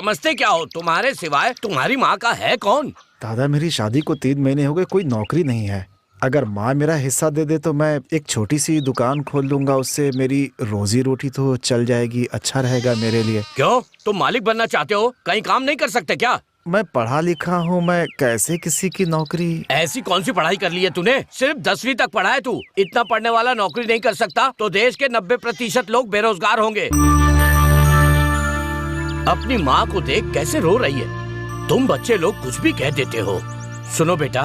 समझते क्या हो? तुम्हारे सिवाय तुम्हारी माँ का है कौन? दादा मेरी शादी को 3 महीने हो गए, कोई नौकरी नहीं है। अगर माँ मेरा हिस्सा दे दे तो मैं एक छोटी सी दुकान खोल लूंगा, उससे मेरी रोजी रोटी तो चल जाएगी, अच्छा रहेगा मेरे लिए। क्यों, तुम मालिक बनना चाहते हो? कहीं काम नहीं कर सकते क्या? मैं पढ़ा लिखा हूँ, मैं कैसे किसी की नौकरी। ऐसी कौन सी पढ़ाई कर ली है तूने? सिर्फ 10वीं तक पढ़ा है तू। इतना पढ़ने वाला नौकरी नहीं कर सकता तो देश के 90% लोग बेरोजगार होंगे। अपनी माँ को देख कैसे रो रही है। तुम बच्चे लोग कुछ भी कह देते हो। सुनो बेटा,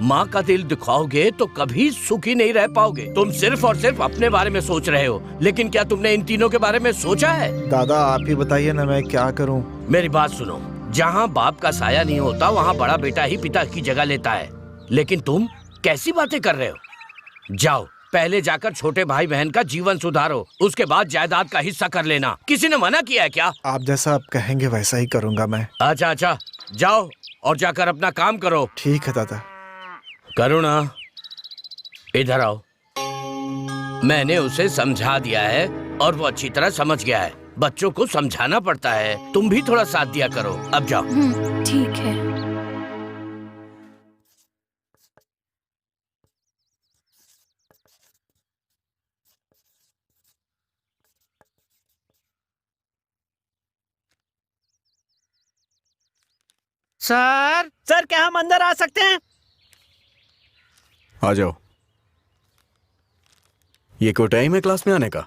माँ का दिल दिखाओगे तो कभी सुखी नहीं रह पाओगे। तुम सिर्फ और सिर्फ अपने बारे में सोच रहे हो, लेकिन क्या तुमने इन तीनों के बारे में सोचा है? दादा आप ही बताइए ना, मैं क्या करूँ? मेरी बात सुनो, जहाँ बाप का साया नहीं होता वहाँ बड़ा बेटा ही पिता की जगह लेता है। लेकिन तुम कैसी बातें कर रहे हो? जाओ, पहले जाकर छोटे भाई बहन का जीवन सुधारो, उसके बाद जायदाद का हिस्सा कर लेना। किसी ने मना किया है क्या? आप जैसा आप कहेंगे वैसा ही करूँगा मैं। अच्छा, जाओ और जाकर अपना काम करो। ठीक है दादा। करुणा, इधर आओ। मैंने उसे समझा दिया है और वो अच्छी तरह समझ गया है। बच्चों को समझाना पड़ता है, तुम भी थोड़ा साथ दिया करो। अब जाओ। ठीक है। सर क्या हम अंदर आ सकते हैं? आ जाओ। ये कोई टाइम है क्लास में आने का?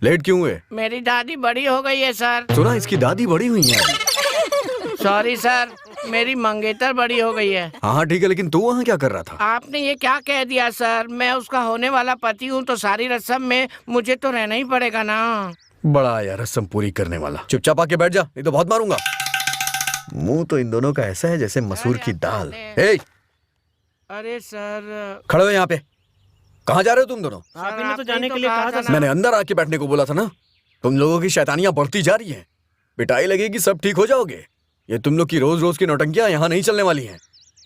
लेट क्यों हुए? मेरी दादी बड़ी हो गई है सर। सुना इसकी दादी बड़ी हुई है अभी। सॉरी सर, मेरी मंगेतर बड़ी हो गई है। हाँ ठीक है, लेकिन तू वहाँ क्या कर रहा था? आपने ये क्या कह दिया सर? मैं उसका होने वाला पति हूँ तो सारी रस्म में मुझे तो रहना ही पड़ेगा ना। बड़ा यार रस्म पूरी करने वाला। चुपचाप आके बैठ जा, नहीं तो बहुत मारूंगा। मुंह तो इन दोनों का ऐसा है जैसे मसूर की दाल। अरे सर, खड़े हो यहाँ पे। कहाँ जा रहे हो तुम दोनों? आप ही ने तो जाने के लिए कहा था ना। मैंने अंदर आके बैठने को बोला था ना। तुम लोगों की शैतानियां बढ़ती जा रही हैं। पिटाई लगेगी, सब ठीक हो जाओगे। ये तुम लोग की रोज रोज की नौटंकियां यहाँ नहीं चलने वाली हैं।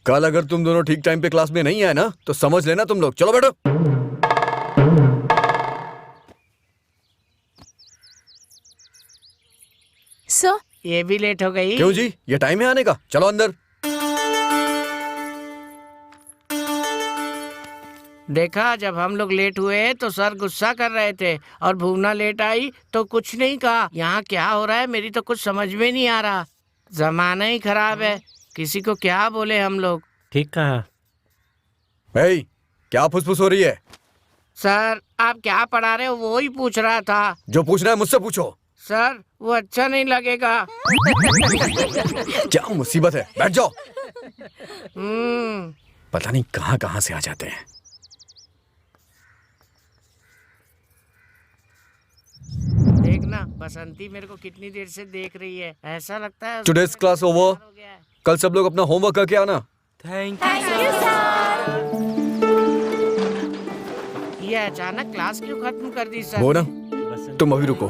कल अगर तुम दोनों ठीक टाइम पे क्लास में नहीं आए ना तो समझ लेना तुम लोग। चलो बैठो। सर, ये भी लेट हो गई। क्यों जी, ये टाइम है आने का? चलो अंदर। देखा, जब हम लोग लेट हुए तो सर गुस्सा कर रहे थे और भूना लेट आई तो कुछ नहीं कहा। यहाँ क्या हो रहा है मेरी तो कुछ समझ में नहीं आ रहा। जमाना ही खराब है, किसी को क्या बोले हम लोग। ठीक कहा। भाई क्या फुसफुस हो रही है? सर आप क्या पढ़ा रहे हो वो ही पूछ रहा था। जो पूछना है मुझसे पूछो। सर वो अच्छा नहीं लगेगा। क्या मुसीबत है? बैठ जाओ। हम्म। पता नहीं कहाँ कहाँ से आ जाते हैं। देखना, बसंती मेरे को कितनी देर से देख रही है। ऐसा लगता है टुडेज क्लास ओवर। कल सब लोग अपना होमवर्क करके आना। Thank you sir. ये अचानक क्लास क्यों खत्म कर दी सर? वो ना, तुम अभी रुको।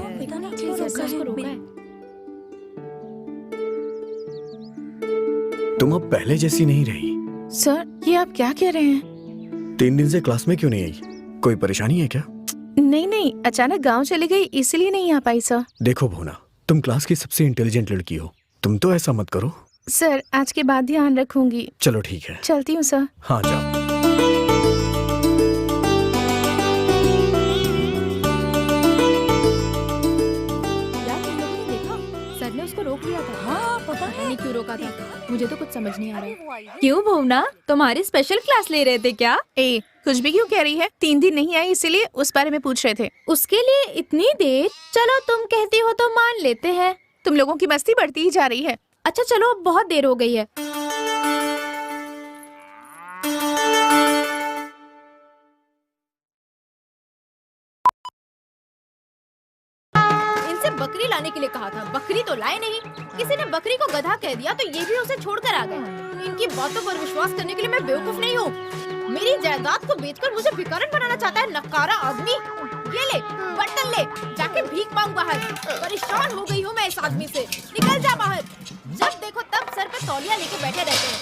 तुम अब पहले जैसी नहीं रही। सर ये आप क्या कह रहे हैं? 3 दिन से क्लास में क्यों नहीं आई? कोई परेशानी है क्या? नहीं, अचानक गांव चली गई इसलिए नहीं आ पाई सर। देखो भोना, तुम क्लास की सबसे इंटेलिजेंट लड़की हो, तुम तो ऐसा मत करो। सर आज के बाद ध्यान रखूंगी। चलो ठीक है, चलती हूँ सर। हाँ जाओ। सर ने उसको रोक लिया था। हाँ पता नहीं क्यों रोका था, मुझे तो कुछ समझ नहीं आ रहा है। क्यों भुवना, तुम्हारी स्पेशल क्लास ले रहे थे क्या? कुछ भी क्यों कह रही है? 3 दिन नहीं आई इसीलिए उस बारे में पूछ रहे थे। उसके लिए इतनी देर? चलो तुम कहती हो तो मान लेते हैं। तुम लोगों की मस्ती बढ़ती ही जा रही है। अच्छा चलो, अब बहुत देर हो गई है। इनसे बकरी लाने के लिए कहा था, बकरी तो लाए नहीं। किसी ने बकरी को गधा कह दिया तो ये भी उसे छोड़कर आ गए। इनकी बातों पर विश्वास करने के लिए मैं बेवकूफ नहीं हूँ। मेरी जायदाद को बेचकर मुझे भिखारन बनाना चाहता है नकारा आदमी। ये ले, बर्तन ले, जाके भीख मांग बाहर। परेशान हो गई हूँ मैं इस आदमी से। निकल जा बाहर। जब देखो तब सर पे तौलिया लेके बैठे रहते हैं।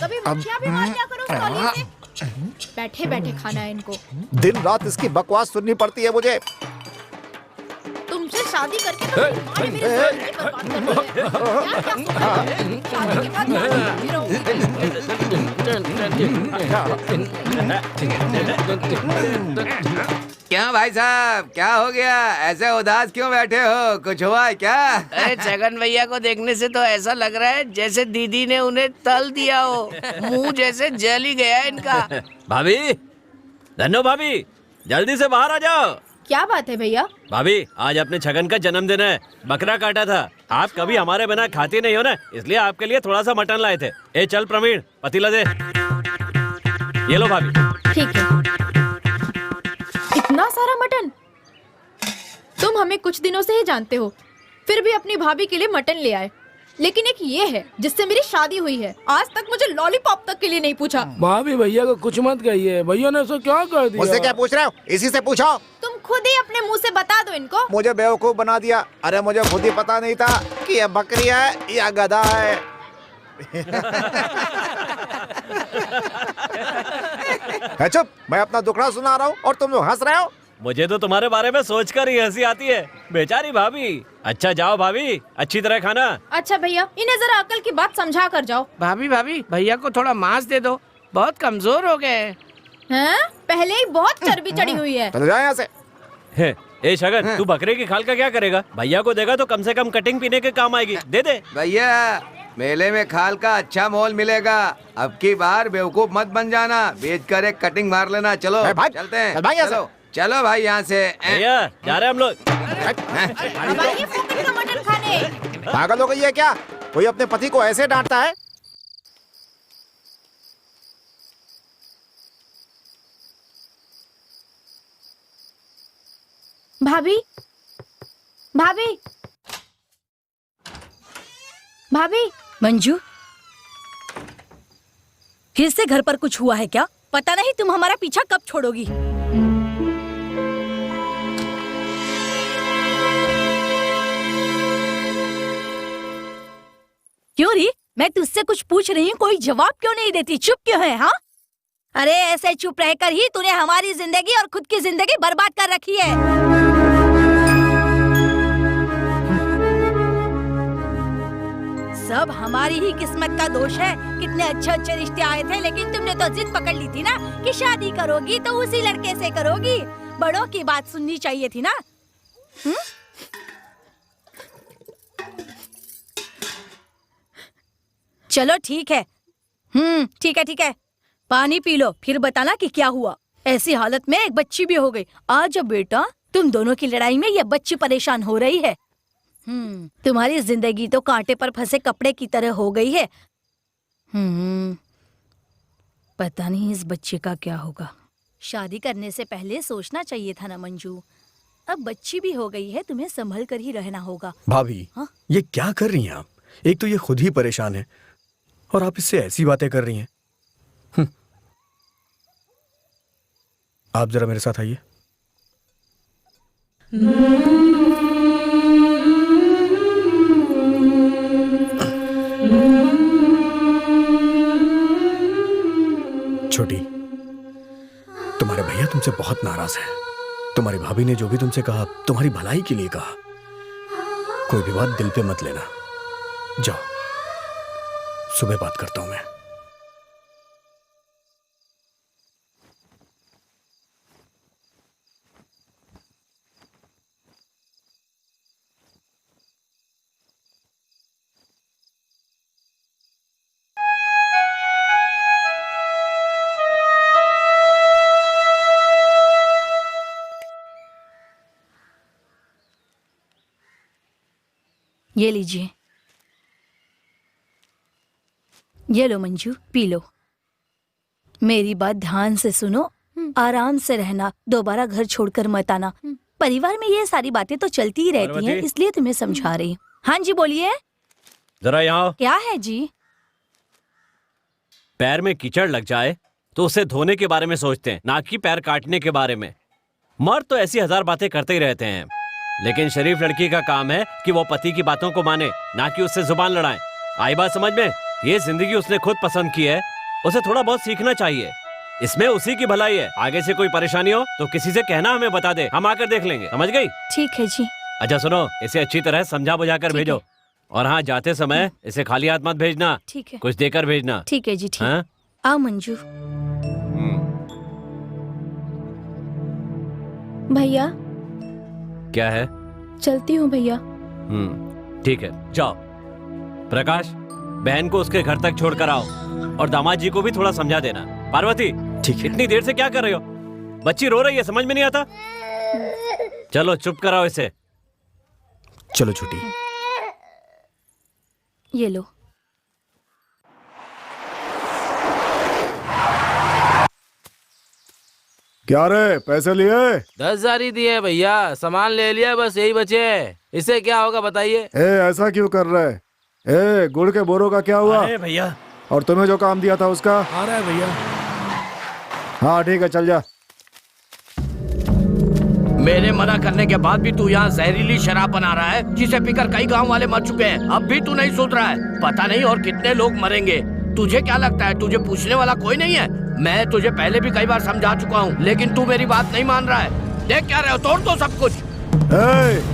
कभी मक्खियाँ भी मार दिया करो उस तौलिए से। बैठे बैठे खाना है इनको। दिन रात इसकी बकवास सुननी पड़ती है मुझे। तुमसे शादी करके तो तुम्हारे मेरी जिंदगी बर्बाद कर दी है। यार क्या सोचा है? शादी के बाद मैं नहीं रहूंगी। क्यों भाई साहब, क्या हो गया? ऐसे उदास क्यों बैठे हो? कुछ हुआ है क्या? अरे छगन भैया को देखने से तो ऐसा लग रहा है जैसे दीदी ने उन्हें तल दिया हो। मुंह जैसे जल ही गया है इनका। भाभी, धन्नो भाभी, जल्दी से बाहर आ जाओ। क्या बात है भैया? भाभी, आज अपने छगन का जन्मदिन है, बकरा काटा था। आप कभी हमारे बिना खाती नहीं हो ना, इसलिए आपके लिए थोड़ा सा मटन लाए थे। ए चल प्रवीण, पतीला दे। ये लो भाभी। ठीक है। इतना सारा मटन? तुम हमें कुछ दिनों से ही जानते हो, फिर भी अपनी भाभी के लिए मटन ले आए। लेकिन एक ये है जिससे मेरी शादी हुई है, आज तक मुझे लॉलीपॉप तक के लिए नहीं पूछा। भाभी भैया को कुछ मत कहिए, भैया ने ऐसा क्या कर दिया? मुझसे क्या पूछ रहे हो? इसी से पूछो। तुम खुद ही अपने मुंह से बता दो इनको। मुझे बेवकूफ बना दिया। अरे मुझे खुद ही पता नहीं था कि यह बकरी है या गधा है। है चुप, मैं अपना दुखड़ा सुना रहा हूँ और तुम लोग हंस रहे हो। मुझे तो तुम्हारे बारे में सोचकर ही हंसी आती है, बेचारी भाभी। अच्छा जाओ भाभी, अच्छी तरह खाना। अच्छा भैया, इन्हें जरा अकल की बात समझा कर जाओ। भाभी भैया को थोड़ा मांस दे दो, बहुत कमजोर हो गए हैं? पहले ही बहुत चर्बी चढ़ी हुई है। चलो जाओ यहाँ से। ए शगन, तू बकरे की खाल का क्या करेगा? भैया को देगा तो कम से कम कटिंग पीने के काम आएगी। दे दे। भैया, मेले में खाल का अच्छा मोल मिलेगा। अब की बार बेवकूफ मत बन जाना, बेच कर एक कटिंग मार लेना। चलो भाई, चलते हैं। चल भाई यहाँ से। चलो चलो भाई यहाँ से। भैया जा रहे हम लोग। अब आइए फोकट का मटन खाने। पागल हो गई है क्या? कोई अपने पति को ऐसे डांटता है? भाभी, भाभी, भाभी। मंजू, फिर से घर पर कुछ हुआ है क्या? पता नहीं तुम हमारा पीछा कब छोड़ोगी। क्यों री? मैं तुझसे कुछ पूछ रही हूँ, कोई जवाब क्यों नहीं देती? चुप क्यों है? हाँ, अरे ऐसे चुप रहकर ही तूने हमारी जिंदगी और खुद की जिंदगी बर्बाद कर रखी है। सब हमारी ही किस्मत का दोष है। कितने अच्छे अच्छे रिश्ते आए थे, लेकिन तुमने तो जिद पकड़ ली थी ना कि शादी करोगी तो उसी लड़के से करोगी। बड़ों की बात सुननी चाहिए थी ना। चलो ठीक है, ठीक है, पानी पी लो, फिर बताना कि क्या हुआ। ऐसी हालत में एक बच्ची भी हो गई। आज बेटा, तुम दोनों की लड़ाई में यह बच्ची परेशान हो रही है। तुम्हारी जिंदगी तो कांटे पर फंसे कपड़े की तरह हो गई है। पता नहीं इस बच्चे का क्या होगा। शादी करने से पहले सोचना चाहिए था ना मंजू। अब बच्ची भी हो गई है, तुम्हें संभल कर ही रहना होगा। भाभी, हाँ? ये क्या कर रही हैं आप? एक तो ये खुद ही परेशान है और आप इससे ऐसी बातें कर रही हैं। आप जरा मेरे साथ आइए। छोटी, तुम्हारे भैया तुमसे बहुत नाराज हैं। तुम्हारी भाभी ने जो भी तुमसे कहा, तुम्हारी भलाई के लिए कहा। कोई भी बात दिल पे मत लेना। जाओ, सुबह बात करता हूं मैं। ये लीजिए। ये लो मंजू, पी लो। मेरी बात ध्यान से सुनो, आराम से रहना, दोबारा घर छोड़कर मत आना। परिवार में ये सारी बातें तो चलती ही रहती हैं, इसलिए तुम्हें समझा रही हूँ। हाँ जी बोलिए। जरा यहाँ। क्या है जी? पैर में कीचड़ लग जाए तो उसे धोने के बारे में सोचते हैं, ना कि पैर काटने के बारे में। मर्द तो ऐसी 1000 बातें करते ही रहते हैं, लेकिन शरीफ लड़की का काम है कि वो पति की बातों को माने, ना कि उससे जुबान लड़ाए। आई बात समझ में? ये जिंदगी उसने खुद पसंद की है, उसे थोड़ा बहुत सीखना चाहिए। इसमें उसी की भलाई है। आगे से कोई परेशानी हो तो किसी से कहना, हमें बता दे, हम आकर देख लेंगे। समझ गई? ठीक है जी। अच्छा सुनो, इसे अच्छी तरह समझा बुझा कर ठीक भेजो। और हाँ, जाते समय इसे खाली हाथ मत भेजना, ठीक है। कुछ देकर भेजना। ठीक है जी, ठीक। हाँ? आओ मंजू। भैया क्या है? चलती हूँ भैया। ठीक है, जाओ। प्रकाश, बहन को उसके घर तक छोड़ कर आओ और दामाद जी को भी थोड़ा समझा देना। पार्वती, ठीक है। इतनी देर से क्या कर रहे हो? बच्ची रो रही है, समझ में नहीं आता? चलो चुप कराओ इसे। चलो छोटी। ये लो। क्या रे, पैसे लिए? 10,000 ही दिए भैया, सामान ले लिया, बस यही बचे। इससे क्या होगा बताइए? ऐसा क्यों कर रहा है? गुड़ के बोरों का क्या हुआ? अरे भैया, और तुम्हें जो काम दिया था उसका? आ रहा है भैया। हाँ ठीक है, चल जा। मेरे मना करने के बाद भी तू यहाँ जहरीली शराब बना रहा है, जिसे पीकर कई गांव वाले मर चुके हैं। अब भी तू नहीं सोच रहा है? पता नहीं और कितने लोग मरेंगे। तुझे क्या लगता है तुझे पूछने वाला कोई नहीं है? मैं तुझे पहले भी कई बार समझा चुका हूँ, लेकिन तू मेरी बात नहीं मान रहा है। देख क्या रहे हो, तोड़ दो सब कुछ।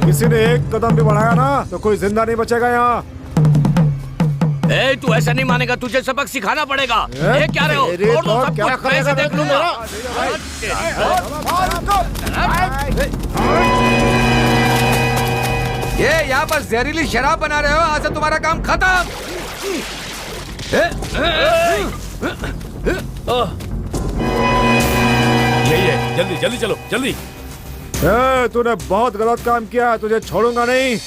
किसी ने एक कदम भी बढ़ाया ना तो कोई जिंदा नहीं बचेगा यहाँ। तू ऐसा नहीं मानेगा, तुझे सबक सिखाना पड़ेगा। देख क्या रहे हो, तोड़ दो सब कुछ, मैं इसे देख लूंगा। ये यहाँ पर जहरीली शराब बना रहे हो, आज से तुम्हारा काम खत्म। यही है, जल्दी जल्दी चलो, जल्दी। तूने बहुत गलत काम किया, तुझे छोड़ूंगा नहीं।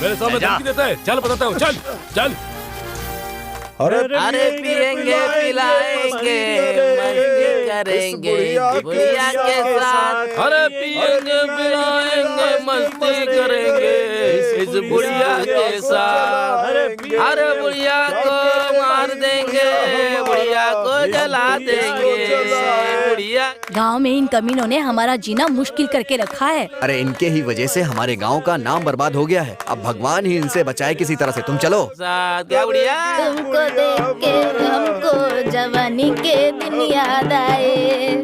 मेरे सामने धमकी देता है, चल बताता हूँ, चल चल। अरे पिएंगे पिलाएंगे मस्ती करेंगे बुढ़िया के साथ। अरे पिएंगे पिलाएंगे मस्ती करेंगे इस बुढ़िया के साथ। अरे बुढ़िया को मार देंगे, बुढ़िया को जला देंगे, बुढ़िया। गांव में इन कमीनों ने हमारा जीना मुश्किल करके रखा है। अरे इनके ही वजह से हमारे गांव का नाम बर्बाद हो गया है। अब भगवान ही इनसे बचाए किसी तरह से। तुम चलो। क्या बुढ़िया? तुमको देख के हमको जवानी के दिन याद आए,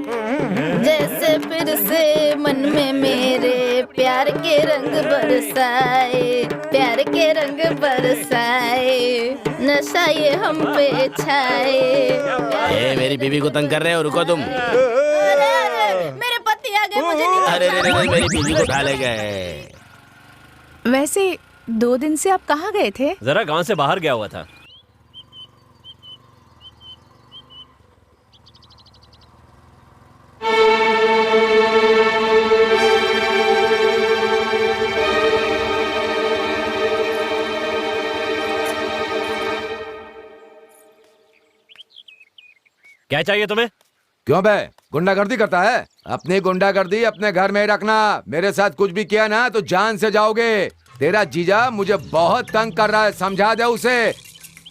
जैसे फिर से मन में मेरे प्यार के रंग बरसाए, प्यार के रंग बरसाए, नशा ये हम पे छाए। मेरी बीवी को तंग कर रहे हो, रुको तुम। अरे मेरे पति आ गए, मुझे नहीं। अरे मेरी बीवी को उठा ले गए। वैसे 2 दिन से आप कहाँ गए थे? जरा गांव से बाहर गया हुआ था। क्या चाहिए तुम्हें? क्यों बे, गुंडागर्दी करता है? अपनी गुंडागर्दी अपने घर में ही रखना। मेरे साथ कुछ भी किया ना तो जान से जाओगे। तेरा जीजा मुझे बहुत तंग कर रहा है, समझा दे उसे।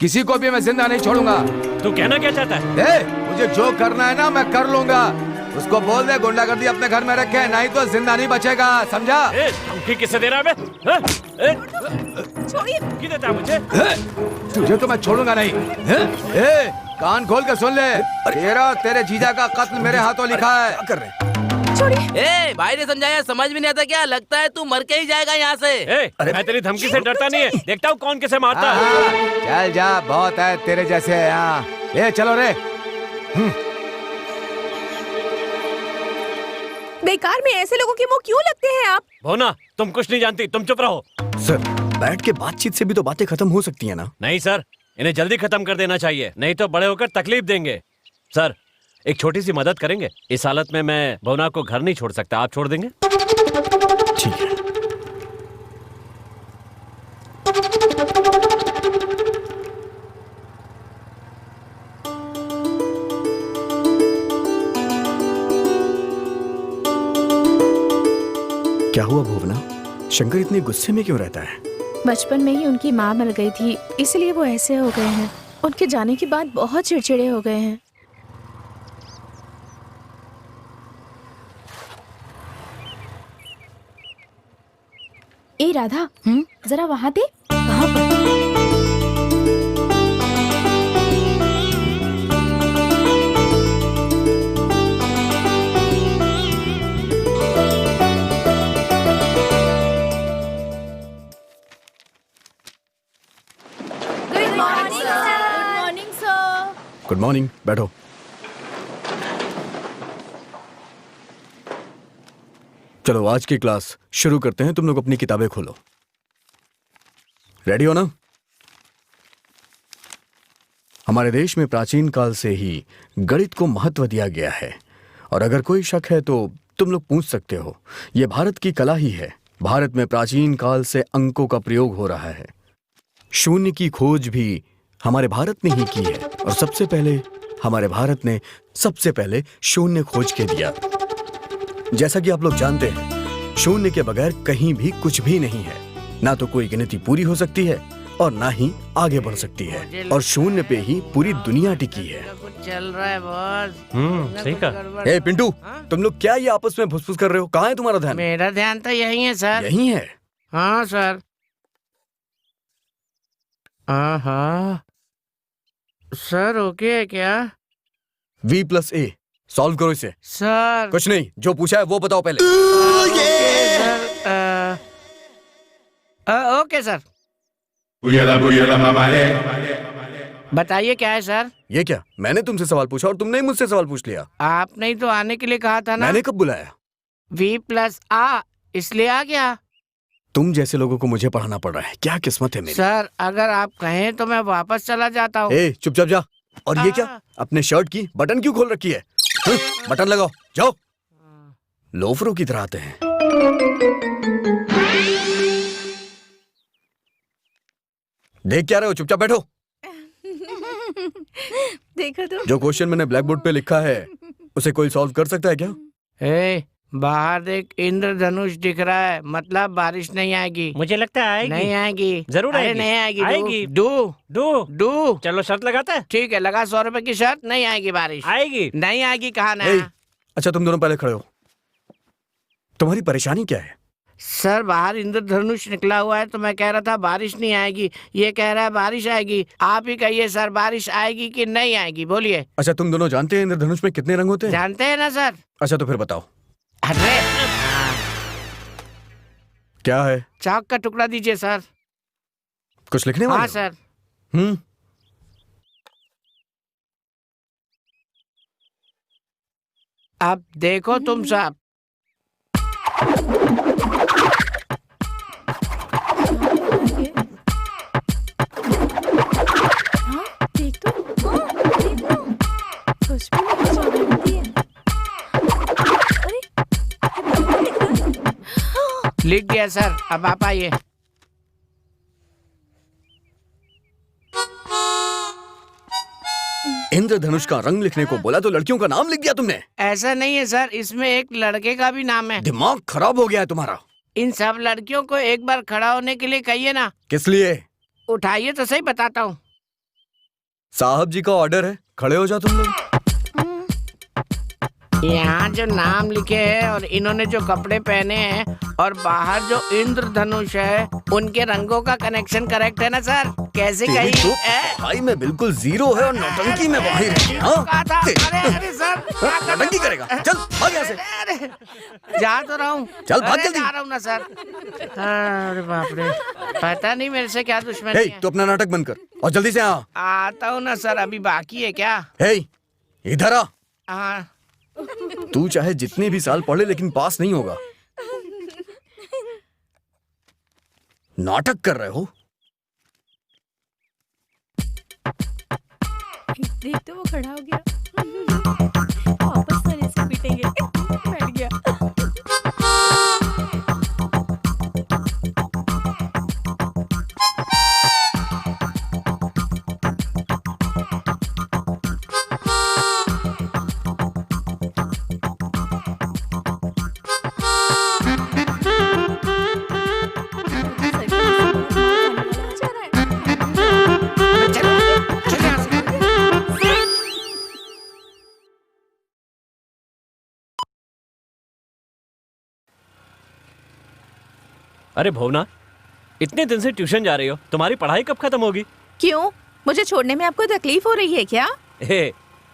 किसी को भी मैं जिंदा नहीं छोड़ूंगा। तू कहना क्या चाहता है? मुझे जो करना है ना मैं कर लूंगा। उसको बोल दे गुंडागर्दी अपने घर में रखे, नहीं तो जिंदा नहीं बचेगा, समझा? धमकी किसे दे रहा है? धमकी देता है मुझे? तुझे तो मैं छोड़ूंगा नहीं। कान खोल के सुन ले, तेरा और तेरे जीजा का कत्ल मेरे हाथों लिखा है। क्या कर रहे हैं? भाई ने समझाया, समझ में नहीं आता क्या? लगता है तू मर के ही जाएगा यहाँ से। मैं तेरी धमकी से डरता नहीं है, देखता हूँ कौन किसे मारता है। चल जा, बहुत है तेरे जैसे यहाँ। चलो रे। बेकार में ऐसे लोगों के मुंह क्यों लगते हैं आप? भोना, तुम कुछ नहीं जानती, तुम चुप रहो। सर, बैठ के बातचीत से भी तो बातें खत्म हो सकती है ना? नहीं सर, इन्हें जल्दी खत्म कर देना चाहिए, नहीं तो बड़े होकर तकलीफ देंगे। सर, एक छोटी सी मदद करेंगे? इस हालत में मैं भोना को घर नहीं छोड़ सकता, आप छोड़ देंगे? ठीक है। क्या हुआ भुवना? शंकर इतने गुस्से में क्यों रहता है? बचपन में ही उनकी माँ मर गई थी, इसलिए वो ऐसे हो गए हैं। उनके जाने के बाद बहुत चिड़चिड़े हो गए हैं। ए राधा, जरा वहाँ दे। कहाँ पर? गुड मॉर्निंग, बैठो। चलो आज की क्लास शुरू करते हैं। तुम लोग अपनी किताबें खोलो। रेडी हो ना? हमारे देश में प्राचीन काल से ही गणित को महत्व दिया गया है, और अगर कोई शक है तो तुम लोग पूछ सकते हो। यह भारत की कला ही है। भारत में प्राचीन काल से अंकों का प्रयोग हो रहा है। शून्य की खोज भी हमारे भारत ने ही की है, और सबसे पहले हमारे भारत ने सबसे पहले शून्य खोज के दिया। जैसा कि आप लोग जानते हैं, शून्य के बगैर कहीं भी कुछ भी नहीं है। ना तो कोई गिनती पूरी हो सकती है और ना ही आगे बढ़ सकती है, और शून्य पे ही पूरी दुनिया टिकी है। कुछ चल रहा है बॉस। सही कहा। गड़बड़। ए पिंटू, तुम लोग क्या ये आपस में फुसफुस कर रहे हो? कहाँ है तुम्हारा ध्यान? मेरा ध्यान तो यही है सर। यही है। हाँ सर। हाँ सर, ओके है क्या? V+A सॉल्व करो इसे। सर कुछ नहीं, जो पूछा है वो बताओ पहले। Okay sir. बताइए क्या है सर? ये क्या? मैंने तुमसे सवाल पूछा और तुमने ही मुझसे सवाल पूछ लिया। आपने ही तो आने के लिए कहा था ना। मैंने कब बुलाया? V+A, इसलिए आ गया। तुम जैसे लोगों को मुझे पढ़ाना पड़ रहा है। क्या किस्मत है मेरी। सर अगर आप कहें तो मैं वापस चला जाता हूँ। ए चुपचाप जा। और ये क्या? अपने शर्ट की बटन क्यों खोल रखी है? बटन लगाओ, जाओ। लोफरों की तरह आते हैं। देख क्या रहे हो? चुपचाप बैठो। देखो तो। जो क्वेश्चन मैंने ब्लैक बोर्ड पे लिखा है उसे कोई सॉल्व कर सकता है क्या? ए, बाहर देख, इंद्रधनुष दिख रहा है, मतलब बारिश नहीं आएगी। मुझे लगता है आएगी। नहीं आएगी। जरूर अरे आएगी। नहीं आएगी। आएगी। डू चलो शर्त लगाते हैं। ठीक है, लगा 100 रुपए की शर्त। नहीं आएगी बारिश। आएगी। नहीं आएगी, कहा ना। ए, अच्छा तुम दोनों पहले खड़े हो। तुम्हारी परेशानी क्या है? सर बाहर इंद्रधनुष निकला हुआ है तो मैं कह रहा था बारिश नहीं आएगी, ये कह रहा है बारिश आएगी। आप ही कहिए सर, बारिश आएगी कि नहीं आएगी, बोलिए। अच्छा तुम दोनों जानते हैं इंद्रधनुष में कितने रंग होते हैं? जानते हैं ना सर। अच्छा तो फिर बताओ अरे क्या है? चाक का टुकड़ा दीजिए सर। कुछ लिखने वाले हाँ हो? सर। अब देखो तुम सब। देख तो। देख तो। कुछ भी नहीं जानती है। अरे, ये क्या लिख रहा है? लिख दिया सर, अब आप आइए। इंद्रधनुष का रंग लिखने को बोला तो लड़कियों का नाम लिख दिया तुमने। ऐसा नहीं है सर, इसमें एक लड़के का भी नाम है। दिमाग खराब हो गया है तुम्हारा। इन सब लड़कियों को एक बार खड़ा होने के लिए कहिए ना। किस लिए? उठाइए तो सही, बताता हूँ। साहब जी का ऑर्डर है, खड़े हो जाओ तुम लोग। यहाँ जो नाम लिखे हैं और इन्होंने जो कपड़े पहने हैं और बाहर जो इंद्रधनुष है, उनके रंगों का कनेक्शन करेक्ट है ना सर? कैसे तेरी कही? तो पढ़ाई में बिल्कुल जीरो है और नौटंकी में माहिर है। हाँ? कहा था। अरे सर, क्या कर रहे हो? नौटंकी करेगा। चल भाग यहाँ से। अरे, जा तो रहा हूँ। चल, भाग अरे, जल्दी। जा रहा हूँ ना सर। अरे बाप रे, पता नहीं मेरे से क्या दुश्मनी हे, है। तू अपना नाटक बंद कर और जल्दी से आ। आता हूँ ना सर, अभी बाकी है क्या? हे, इधर आ। हाँ। तू चाहे जितने भी साल पढ़ ले लेकिन पास नहीं होगा। नाटक कर रहे हो? देख तो, वो खड़ा हो गया। वापस सर ऐसे पीटेंगे। बैठ गया। अरे भुवना, इतने दिन से ट्यूशन जा रही हो, तुम्हारी पढ़ाई कब खत्म होगी? क्यों? मुझे छोड़ने में आपको तकलीफ हो रही है क्या?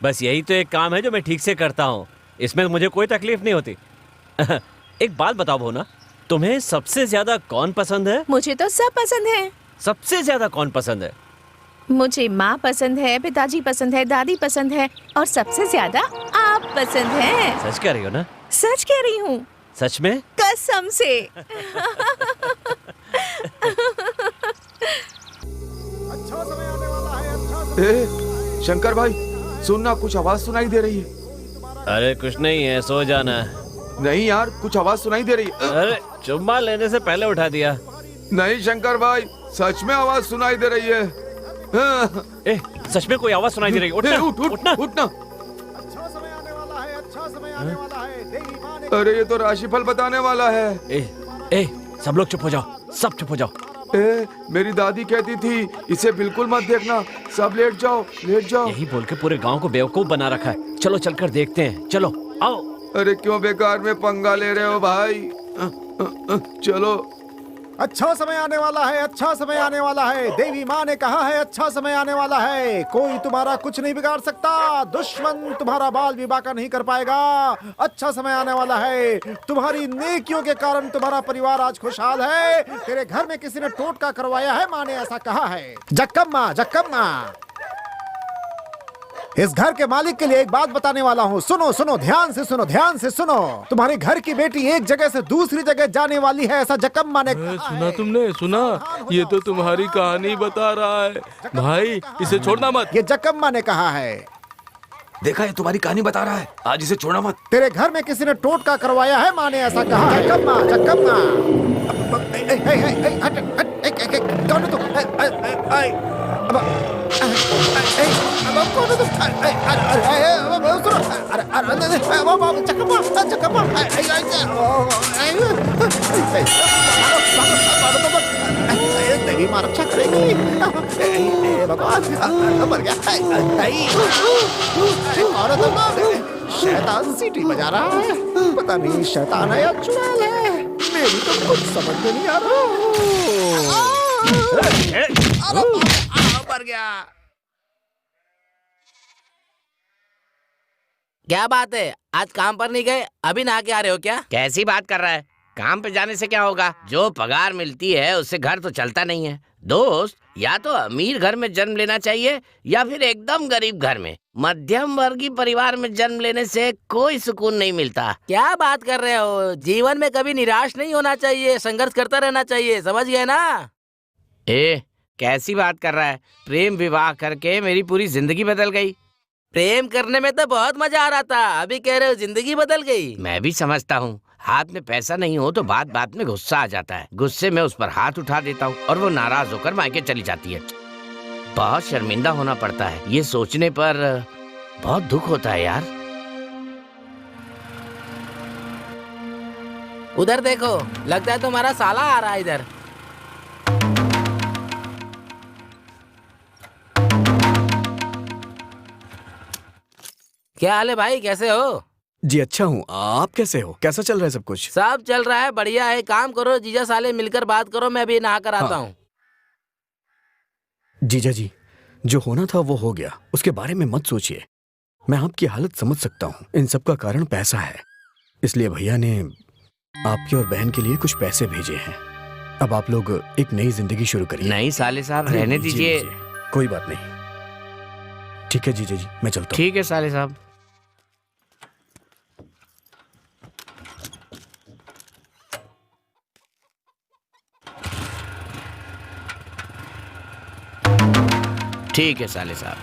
बस यही तो एक काम है जो मैं ठीक से करता हूँ, इसमें मुझे कोई तकलीफ नहीं होती। एक बात बताओ भुवना, तुम्हें सबसे ज्यादा कौन पसंद है? मुझे तो सब पसंद है। सबसे ज्यादा कौन पसंद है? मुझे माँ पसंद है, पिताजी पसंद है, दादी पसंद है और सबसे ज्यादा आप पसंद हैं। सच कह रही हो ना? सच कह रही हूँ, सच में? कसम से। अच्छा समय आने वाला है, अच्छा समय। ए, शंकर भाई सुनना, कुछ आवाज सुनाई दे रही है। अरे कुछ नहीं है, सो जाना। नहीं यार, कुछ आवाज सुनाई दे रही है। अरे चुम्मा लेने से पहले उठा दिया। नहीं शंकर भाई, सच में आवाज सुनाई दे रही है। ए, सच में कोई आवाज सुनाई दे रही है। उठना, उठ, उठना। अच्छा समय आने वाला है, अच्छा समय आने वाला है। देवी माँ ने अरे ये तो राशिफल बताने वाला है। ए, सब लोग चुप हो जाओ, सब चुप हो जाओ। मेरी दादी कहती थी इसे बिल्कुल मत देखना, सब लेट जाओ, लेट जाओ। यही बोल के पूरे गांव को बेवकूफ बना रखा है। चलो चलकर देखते हैं, चलो आओ। अरे क्यों बेकार में पंगा ले रहे हो भाई? चलो। अच्छा समय आने वाला है, अच्छा समय आने वाला है। देवी माँ ने कहा है अच्छा समय आने वाला है। कोई तुम्हारा कुछ नहीं बिगाड़ सकता, दुश्मन तुम्हारा बाल भी बांका नहीं कर पाएगा। अच्छा समय आने वाला है। तुम्हारी नेकियों के कारण तुम्हारा परिवार आज खुशहाल है। तेरे घर में किसी ने टोटका करवाया है, माँ ने ऐसा कहा है। जक्कम्मा, जक्कम्मा, इस घर के मालिक के लिए एक बात बताने वाला हूँ। सुनो सुनो, ध्यान से सुनो, ध्यान से सुनो। तुम्हारे घर की बेटी एक जगह से दूसरी जगह जाने वाली है, ऐसा जक्कम्मा ने कहा सुना है। तुमने? सुना? ये तो तुम्हारी कहानी बता रहा है भाई, इसे छोड़ना मत। ये जक्कम्मा ने कहा है। देखा, ये तुम्हारी कहानी बता रहा है, आज इसे छोड़ना मत। तेरे घर में किसी ने टोटका करवाया है, माँ ने ऐसा कहा है। जक्कम्मा, जक्कम्मा, कौन है तुम? कौन है तुम? देवी माँ रक्षा करेगी। भगवान, मर गया। कौन है तुम? शैतान सीटी बजा रहा है। पता नहीं शैतान है या चुड़ैल है, मेरी तो कुछ समझ में नहीं आ रहा। मर गया। क्या बात है, आज काम पर नहीं गए? अभी नहा के आ रहे हो क्या? कैसी बात कर रहा है? काम पे जाने से क्या होगा? जो पगार मिलती है उससे घर तो चलता नहीं है दोस्त। या तो अमीर घर में जन्म लेना चाहिए या फिर एकदम गरीब घर में। मध्यम वर्गीय परिवार में जन्म लेने से कोई सुकून नहीं मिलता। क्या बात कर रहे हो? जीवन में कभी निराश नहीं होना चाहिए, संघर्ष करता रहना चाहिए, समझ गए ना? कैसी बात कर रहा है? प्रेम विवाह करके मेरी पूरी जिंदगी बदल गई। प्रेम करने में तो बहुत मजा आ रहा था, अभी कह रहे हो जिंदगी बदल गई। मैं भी समझता हूँ, हाथ में पैसा नहीं हो तो बात बात में गुस्सा आ जाता है। गुस्से में उस पर हाथ उठा देता हूँ और वो नाराज होकर मायके चली जाती है। बहुत शर्मिंदा होना पड़ता है, ये सोचने पर बहुत दुख होता है यार। उधर देखो, लगता है तुम्हारा साला आ रहा है इधर। क्या हाल है भाई, कैसे हो? जी अच्छा हूँ, आप कैसे हो? कैसा चल रहा है सब कुछ? सब चल रहा है, बढ़िया है। काम करो, जीजा साले मिलकर बात करो, मैं अभी नहा कर आता हाँ। हूँ। जीजा जी, जो होना था वो हो गया, उसके बारे में मत सोचिए। मैं आपकी हालत समझ सकता हूँ, इन सब का कारण पैसा है। इसलिए भैया ने आपकी और बहन के लिए कुछ पैसे भेजे हैं। अब आप लोग एक नई जिंदगी शुरू करिए। नहीं साले साहब, अरे रहने लीजिए, दीजिए। लीजिए, कोई बात नहीं। ठीक है जीजा जी, मैं चलता हूँ। ठीक है साले साहब। ठीक है साले साहब।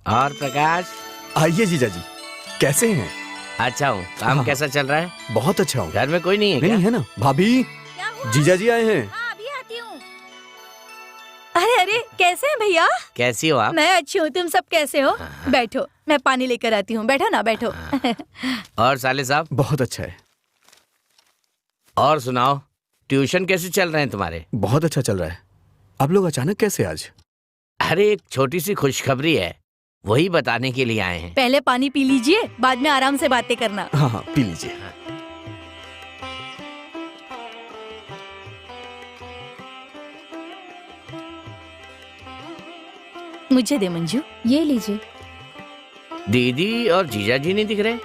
और प्रकाश? आइए जीजा जी, कैसे हैं? अच्छा हूँ। काम हाँ। कैसा चल रहा है? बहुत अच्छा हूँ। घर में कोई नहीं है क्या? नहीं है ना भाभी, क्या हुआ? जीजा जी आए हैं। हाँ, अभी आती हूँ। अरे अरे, कैसे हैं भैया? कैसी हो आप? मैं अच्छी हूँ, तुम सब कैसे हो? हाँ। बैठो, मैं पानी लेकर आती हूँ। बैठो ना, बैठो। और साले साहब? बहुत अच्छा है। और सुनाओ, ट्यूशन कैसे चल रहे हैं तुम्हारे? बहुत अच्छा चल रहा है। आप लोग अचानक कैसे आज? अरे एक छोटी सी खुशखबरी है, वही बताने के लिए आए हैं। पहले पानी पी लीजिए, बाद में आराम से बातें करना। हाँ हाँ, पी लीजिए। मुझे दे मंजू। ये लीजिए। दीदी और जीजा जी नहीं दिख रहे?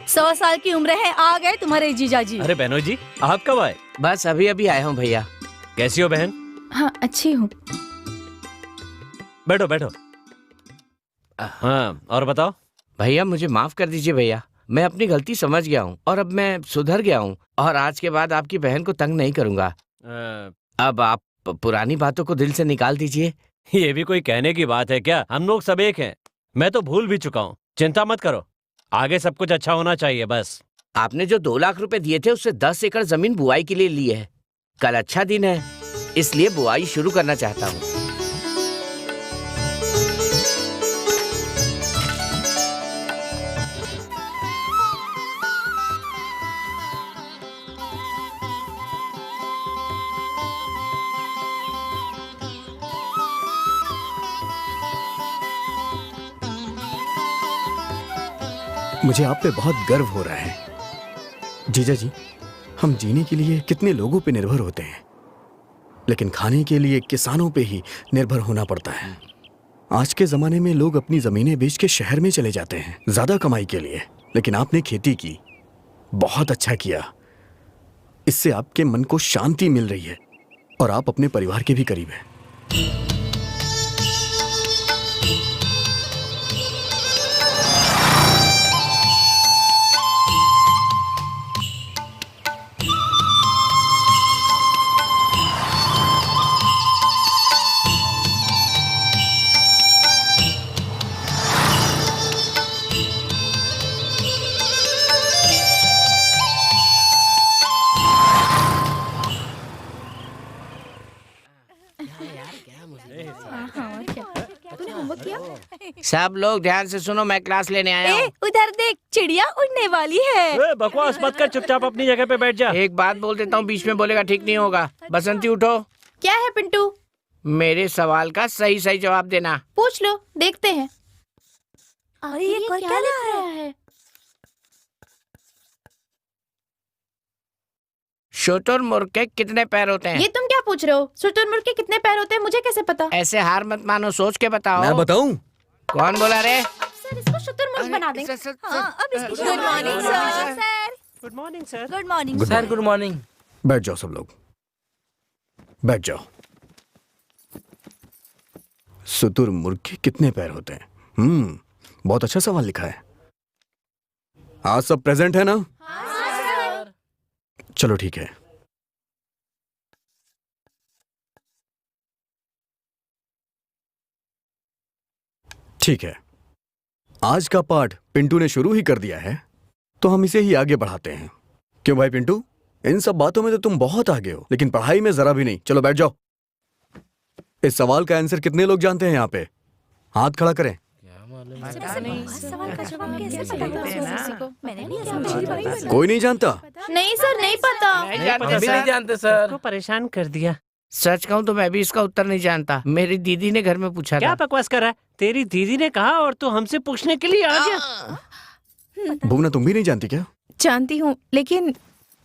100 साल की उम्र है, आ गए तुम्हारे जीजा जी। अरे बहनोई जी, आप कब आए? बस अभी अभी आया हूँ भैया। कैसी हो बहन? हाँ, अच्छी हूँ। बैठो बैठो। हाँ, और बताओ। भैया मुझे माफ कर दीजिए भैया, मैं अपनी गलती समझ गया हूँ और अब मैं सुधर गया हूँ और आज के बाद आपकी बहन को तंग नहीं करूँगा। अब आप पुरानी बातों को दिल से निकाल दीजिए। ये भी कोई कहने की बात है क्या? हम लोग सब एक हैं। मैं तो भूल भी चुका हूँ, चिंता मत करो। आगे सब कुछ अच्छा होना चाहिए बस। आपने जो 2 लाख रुपए दिए थे उससे 10 एकड़ जमीन बुआई के लिए ली है। कल अच्छा दिन है, इसलिए बुआई शुरू करना चाहता हूँ। मुझे आप पे बहुत गर्व हो रहा है जीजा जी। हम जीने के लिए कितने लोगों पे निर्भर होते हैं, लेकिन खाने के लिए किसानों पे ही निर्भर होना पड़ता है। आज के जमाने में लोग अपनी जमीनें बेच के शहर में चले जाते हैं ज्यादा कमाई के लिए, लेकिन आपने खेती की, बहुत अच्छा किया। इससे आपके मन को शांति मिल रही है और आप अपने परिवार के भी करीब हैं। तूने होमवर्क किया? सब लोग ध्यान से सुनो, मैं क्लास लेने आया ए, हूँ। उधर देख, चिड़िया उड़ने वाली है। बकवास मत कर, चुपचाप अपनी जगह पे बैठ जा। एक बात बोल देता हूँ, बीच में बोलेगा ठीक नहीं होगा। बसंती उठो, क्या है पिंटू? मेरे सवाल का सही सही जवाब देना। पूछ लो, देखते हैं। अरे ये कोई क्या लिख रहा है? शुतुरमुर्ग के कितने पैर होते हैं? ये तुम क्या पूछ रहे हो? शुतुरमुर्ग के कितने पैर होते हैं मुझे कैसे पता? ऐसे हार मत मानो, सोच के बताओ। मैं बताऊं? कौन बोला रे? सर इसको शुतुरमुर्ग बना देंगे। हाँ, अब इसकी good morning sir. Good morning sir. Good morning sir good morning. बैठ जाओ सब लोग, बैठ जाओ। शुतुरमुर्ग के कितने पैर होते हैं? बहुत अच्छा सवाल लिखा है। आज सब प्रेजेंट है ना? चलो ठीक है। ठीक है, आज का पाठ पिंटू ने शुरू ही कर दिया है, तो हम इसे ही आगे बढ़ाते हैं। क्यों भाई पिंटू, इन सब बातों में तो तुम बहुत आगे हो, लेकिन पढ़ाई में जरा भी नहीं। चलो बैठ जाओ। इस सवाल का आंसर कितने लोग जानते हैं यहाँ पे? हाथ खड़ा करें। सवाल का जवाब कैसे पता किसी को? मैंने नहीं कोई नहीं जानता? नहीं सर, नहीं पता। हम भी नहीं जानते सर। को परेशान कर दिया। सच कहूँ तो मैं भी इसका उत्तर नहीं जानता। मेरी दीदी ने घर में पूछा क्या था। बकवास कर रहा है? तेरी दीदी ने कहा और तू हमसे पूछने के लिए आ गया। भुवना, तुम भी नहीं जानती क्या? जानती हूँ, लेकिन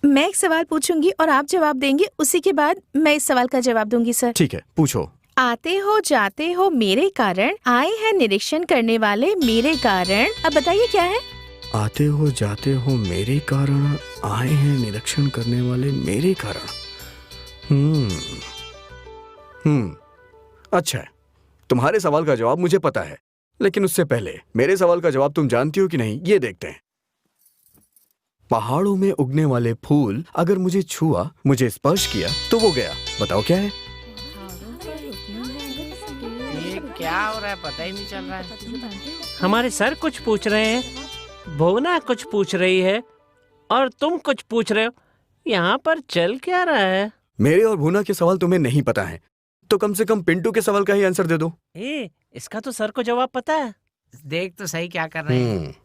मैं एक सवाल पूछूंगी और आप जवाब देंगे, उसी के बाद मैं इस सवाल का जवाब दूंगी सर। ठीक है, पूछो। आते हो जाते हो मेरे कारण, आए हैं निरीक्षण करने वाले मेरे कारण। अब बताइए क्या है? आते हो जाते हो मेरे कारण, आए हैं निरीक्षण करने वाले मेरे कारण। अच्छा है, तुम्हारे सवाल का जवाब मुझे पता है, लेकिन उससे पहले मेरे सवाल का जवाब तुम जानती हो कि नहीं, ये देखते हैं। पहाड़ों में उगने वाले फूल अगर मुझे छुआ, मुझे स्पर्श किया तो वो गया। बताओ क्या है? ये क्या क्या हो रहा है पता ही नहीं चल रहा है। हमारे सर कुछ पूछ रहे हैं, भुवना कुछ पूछ रही है और तुम कुछ पूछ रहे हो। यहाँ पर चल क्या रहा है? मेरे और भूना के सवाल तुम्हें नहीं पता है तो कम से कम पिंटू के सवाल का ही आंसर दे दो। इसका तो सर को जवाब पता है। देख तो सही क्या कर रहे हैं।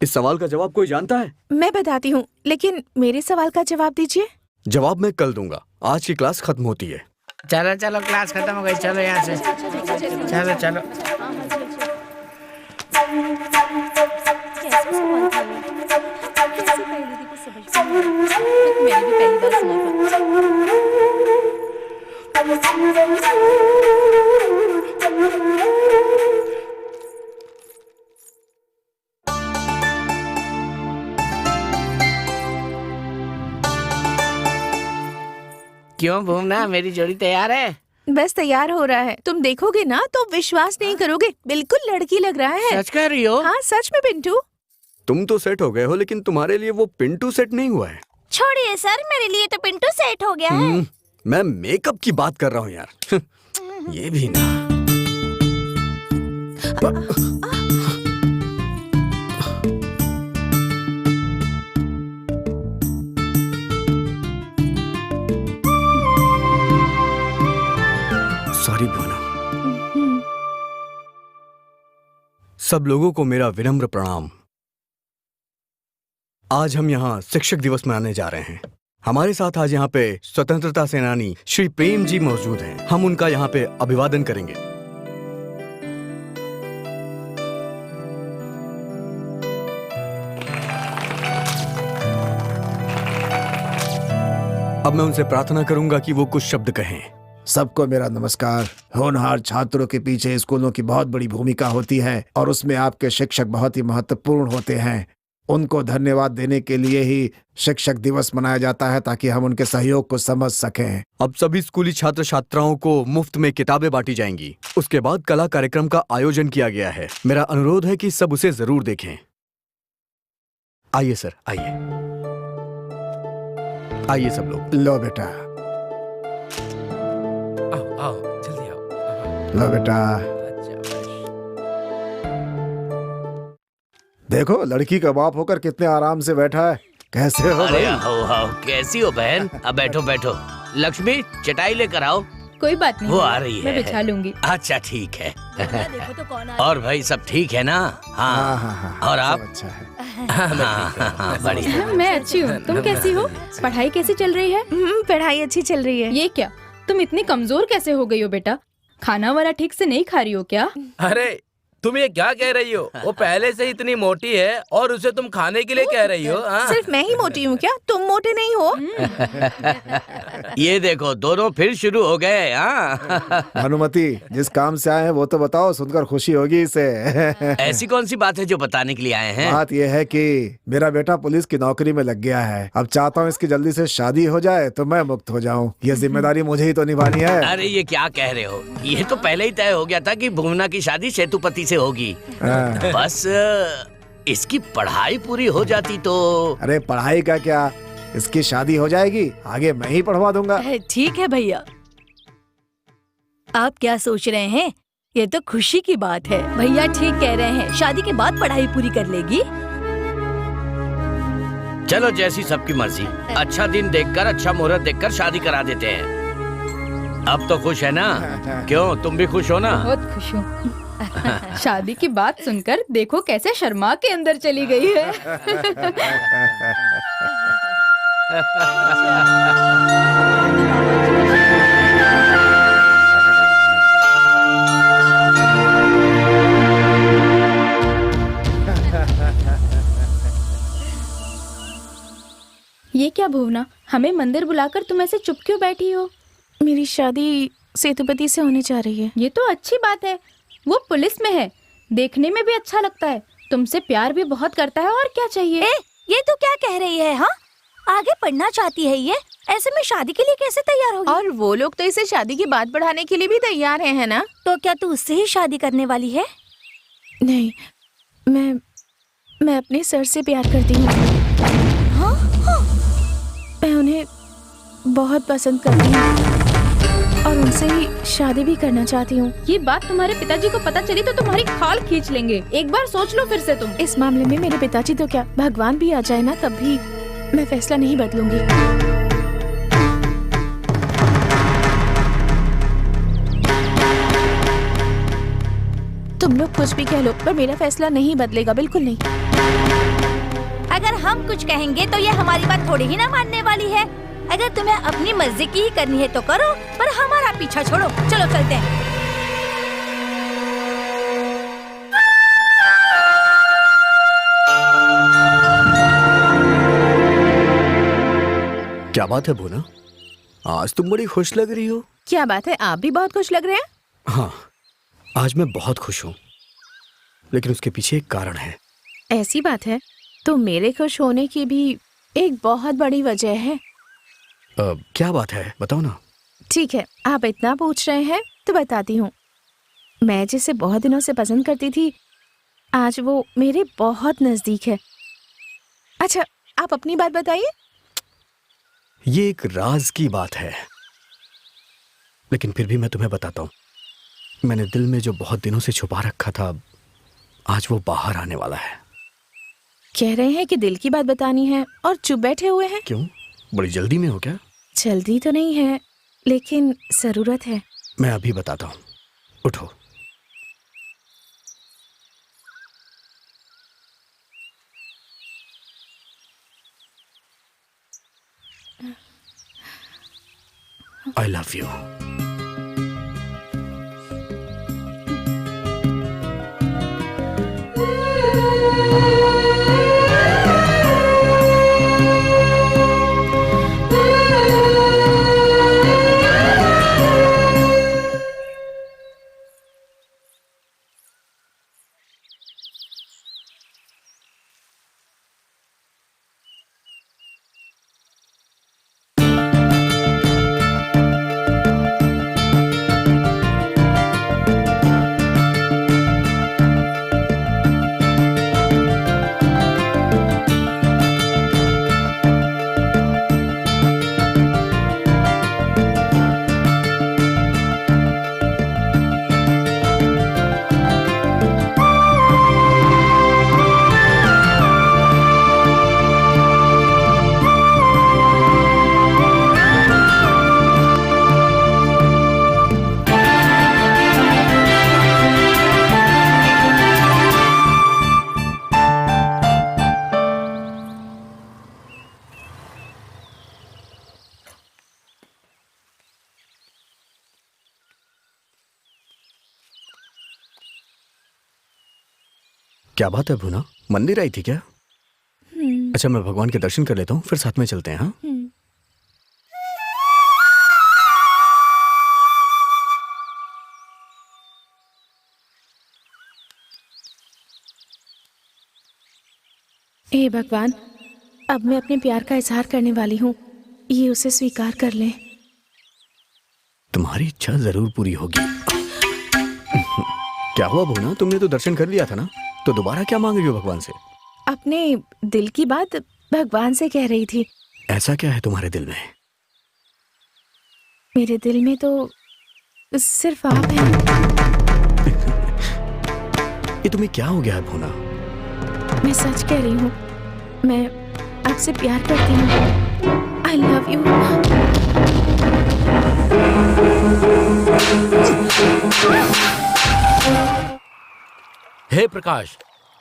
इस सवाल का जवाब कोई जानता है? मैं बताती हूँ, लेकिन मेरे सवाल का जवाब दीजिए। जवाब मैं कल दूंगा, आज की क्लास खत्म होती है। चलो चलो क्लास खत्म हो गई, चलो यहाँ से। चलो चलो। मैंने भी पहली बार सुना क्यों भूमना, मेरी जोड़ी तैयार है? बस तैयार हो रहा है, तुम देखोगे ना तो विश्वास नहीं करोगे, बिल्कुल लड़की लग रहा है। सच कह रही हो? हाँ सच में पिंटू। तुम तो सेट हो गए हो, लेकिन तुम्हारे लिए वो पिंटू सेट नहीं हुआ है। छोड़िए सर, मेरे लिए तो पिंटू सेट हो गया है। मैं मेकअप की बात कर रहा हूँ यार। ये भी ना। सॉरी भाना। सब लोगों को मेरा विनम्र प्रणाम। आज हम यहाँ शिक्षक दिवस मनाने जा रहे हैं। हमारे साथ आज यहाँ पे स्वतंत्रता सेनानी श्री प्रेम जी मौजूद हैं। हम उनका यहाँ पे अभिवादन करेंगे। अब मैं उनसे प्रार्थना करूंगा कि वो कुछ शब्द कहें। सबको मेरा नमस्कार। होनहार छात्रों के पीछे स्कूलों की बहुत बड़ी भूमिका होती है और उसमें आपके शिक्षक बहुत ही महत्वपूर्ण होते हैं। उनको धन्यवाद देने के लिए ही शिक्षक दिवस मनाया जाता है, ताकि हम उनके सहयोग को समझ सकें। अब सभी स्कूली छात्र छात्राओं को मुफ्त में किताबें बांटी जाएंगी। उसके बाद कला कार्यक्रम का आयोजन किया गया है। मेरा अनुरोध है कि सब उसे जरूर देखें। आइए सर, आइए आइए सब लोग। लो बेटा, आओ जल्दी आओ। लो बेटा। देखो लड़की का बाप होकर कितने आराम से बैठा है। कैसे हो अरे भाई? आओ, कैसी हो बहन? अब बैठो बैठो। लक्ष्मी चटाई लेकर आओ। कोई बात नहीं, वो आ रही मैं है। बिछा लूंगी। अच्छा ठीक है। देखो तो कौन आ और भाई सब ठीक है ना? हाँ हाँ हाँ हाँ। और सब आप? अच्छा है। हाँ, बढ़िया। मैं अच्छी हूँ, तुम कैसी हो? पढ़ाई कैसी चल रही है? पढ़ाई अच्छी चल रही है। ये क्या, तुम इतनी कमजोर कैसे हो गई हो बेटा? खाना वाला ठीक से नहीं खा रही हो क्या? अरे तुम ये क्या कह रही हो? वो पहले से इतनी मोटी है और उसे तुम खाने के लिए कह रही हो? हाँ? सिर्फ मैं ही मोटी हूँ क्या? तुम मोटे नहीं हो? ये देखो दोनों फिर शुरू हो गए। हाँ भानुमति, जिस काम से आए हैं वो तो बताओ, सुनकर खुशी होगी इसे। ऐसी कौन सी बात है जो बताने के लिए आए हैं? बात यह है कि मेरा बेटा पुलिस की नौकरी में लग गया है। अब चाहता हूँ इसकी जल्दी से शादी हो जाए तो मैं मुक्त हो जाऊँ। ये जिम्मेदारी मुझे ही तो निभानी है। अरे ये क्या कह रहे हो? ये तो पहले ही तय हो गया था कि भुवना की शादी सेतुपति से होगी। हाँ। बस इसकी पढ़ाई पूरी हो जाती तो। अरे पढ़ाई का क्या, इसकी शादी हो जाएगी, आगे मैं ही पढ़वा दूंगा। ठीक है भैया, आप क्या सोच रहे हैं? ये तो खुशी की बात है। भैया ठीक कह रहे हैं, शादी के बाद पढ़ाई पूरी कर लेगी। चलो जैसी सबकी मर्जी। अच्छा दिन देखकर, अच्छा मुहूर्त देखकर शादी करा देते हैं। अब तो खुश है ना? क्यों, तुम भी खुश हो ना? बहुत खुश हूँ। शादी की बात सुनकर देखो कैसे शर्मा के अंदर चली गई है। ये क्या भुवना, हमें मंदिर बुलाकर तुम ऐसे चुप क्यों बैठी हो? मेरी शादी सेतुपति से होने जा रही है। ये तो अच्छी बात है, वो पुलिस में है, देखने में भी अच्छा लगता है, तुमसे प्यार भी बहुत करता है, और क्या चाहिए? ये तो क्या कह रही है? हाँ, आगे पढ़ना चाहती है ये, ऐसे में शादी के लिए कैसे तैयार होगी? और वो लोग तो इसे शादी की बात बढ़ाने के लिए भी तैयार है ना? तो क्या तू उससे ही शादी करने वाली है? नहीं, मैं अपने सर से प्यार करती हूँ। हाँ? हाँ। मैं उन्हें बहुत पसंद करती हूँ। और उनसे ही शादी भी करना चाहती हूँ। ये बात तुम्हारे पिताजी को पता चली तो तुम्हारी खाल खींच लेंगे। एक बार सोच लो फिर से तुम। इस मामले में मेरे पिताजी तो क्या, भगवान भी आ जाए ना तब भी मैं फैसला नहीं बदलूंगी। तुम लोग कुछ भी कह लो पर मेरा फैसला नहीं बदलेगा, बिल्कुल नहीं। अगर हम कुछ कहेंगे तो ये हमारी बात थोड़ी ही ना मानने वाली है। अगर तुम्हें अपनी मर्जी की ही करनी है तो करो, पर हमारा पीछा छोड़ो। चलो चलते हैं। क्या बात है भूना, आज तुम बड़ी खुश लग रही हो। क्या बात है, आप भी बहुत खुश लग रहे हैं। हाँ, आज मैं बहुत खुश हूँ, लेकिन उसके पीछे एक कारण है। ऐसी बात है तो मेरे खुश होने की भी एक बहुत बड़ी वजह है। क्या बात है, बताओ ना। ठीक है, आप इतना पूछ रहे हैं तो बताती हूँ। मैं जिसे बहुत दिनों से पसंद करती थी, आज वो मेरे बहुत नजदीक है। अच्छा, आप अपनी बात बताइए। ये एक राज की बात है, लेकिन फिर भी मैं तुम्हें बताता हूँ। मैंने दिल में जो बहुत दिनों से छुपा रखा था, आज वो बाहर आने वाला है। कह रहे हैं कि दिल की बात बतानी है और चुप बैठे हुए हैं। क्यों, बड़ी जल्दी में हो क्या? जल्दी तो नहीं है, लेकिन जरूरत है। मैं अभी बताता हूँ, उठो। I love you. क्या बात है भूना, मंदिर आई थी क्या? अच्छा, मैं भगवान के दर्शन कर लेता हूँ, फिर साथ में चलते हैं। हाँ, हे भगवान, अब मैं अपने प्यार का इजहार करने वाली हूँ, ये उसे स्वीकार कर लें। तुम्हारी इच्छा जरूर पूरी होगी। क्या हुआ भूना, तुमने तो दर्शन कर लिया था ना, तो दोबारा क्या मांग रही हो भगवान से? अपने दिल की बात भगवान से कह रही थी। ऐसा क्या है तुम्हारे दिल में? मेरे दिल में तो सिर्फ आप हैं। ये तुम्हें क्या हो गया है भूना? मैं सच कह रही हूँ, मैं आपसे प्यार करती हूँ। I love you. हे प्रकाश,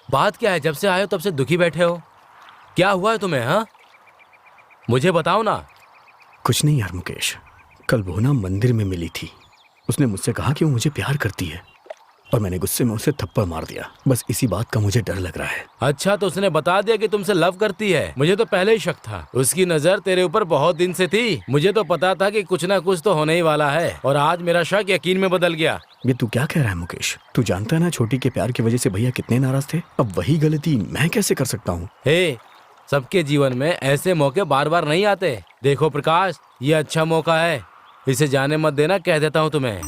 बात क्या है? जब से आए हो तब से दुखी बैठे हो, क्या हुआ है तुम्हें? हाँ, मुझे बताओ ना। कुछ नहीं यार मुकेश, कल भूना मंदिर में मिली थी। उसने मुझसे कहा कि वो मुझे प्यार करती है, और मैंने गुस्से में उसे थप्पड़ मार दिया। बस इसी बात का मुझे डर लग रहा है। अच्छा, तो उसने बता दिया कि तुमसे लव करती है? मुझे तो पहले ही शक था। उसकी नजर तेरे ऊपर बहुत दिन से थी। मुझे तो पता था कि कुछ ना कुछ तो होने ही वाला है, और आज मेरा शक यकीन में बदल गया। ये तू क्या कह रहा है मुकेश? तू जानता है ना छोटी के प्यार की वजह से भैया कितने नाराज थे। अब वही गलती मैं कैसे कर सकता हूँ? हे, सबके जीवन में ऐसे मौके बार बार नहीं आते। देखो प्रकाश, ये अच्छा मौका है, इसे जाने मत देना, कह देता हूँ तुम्हें।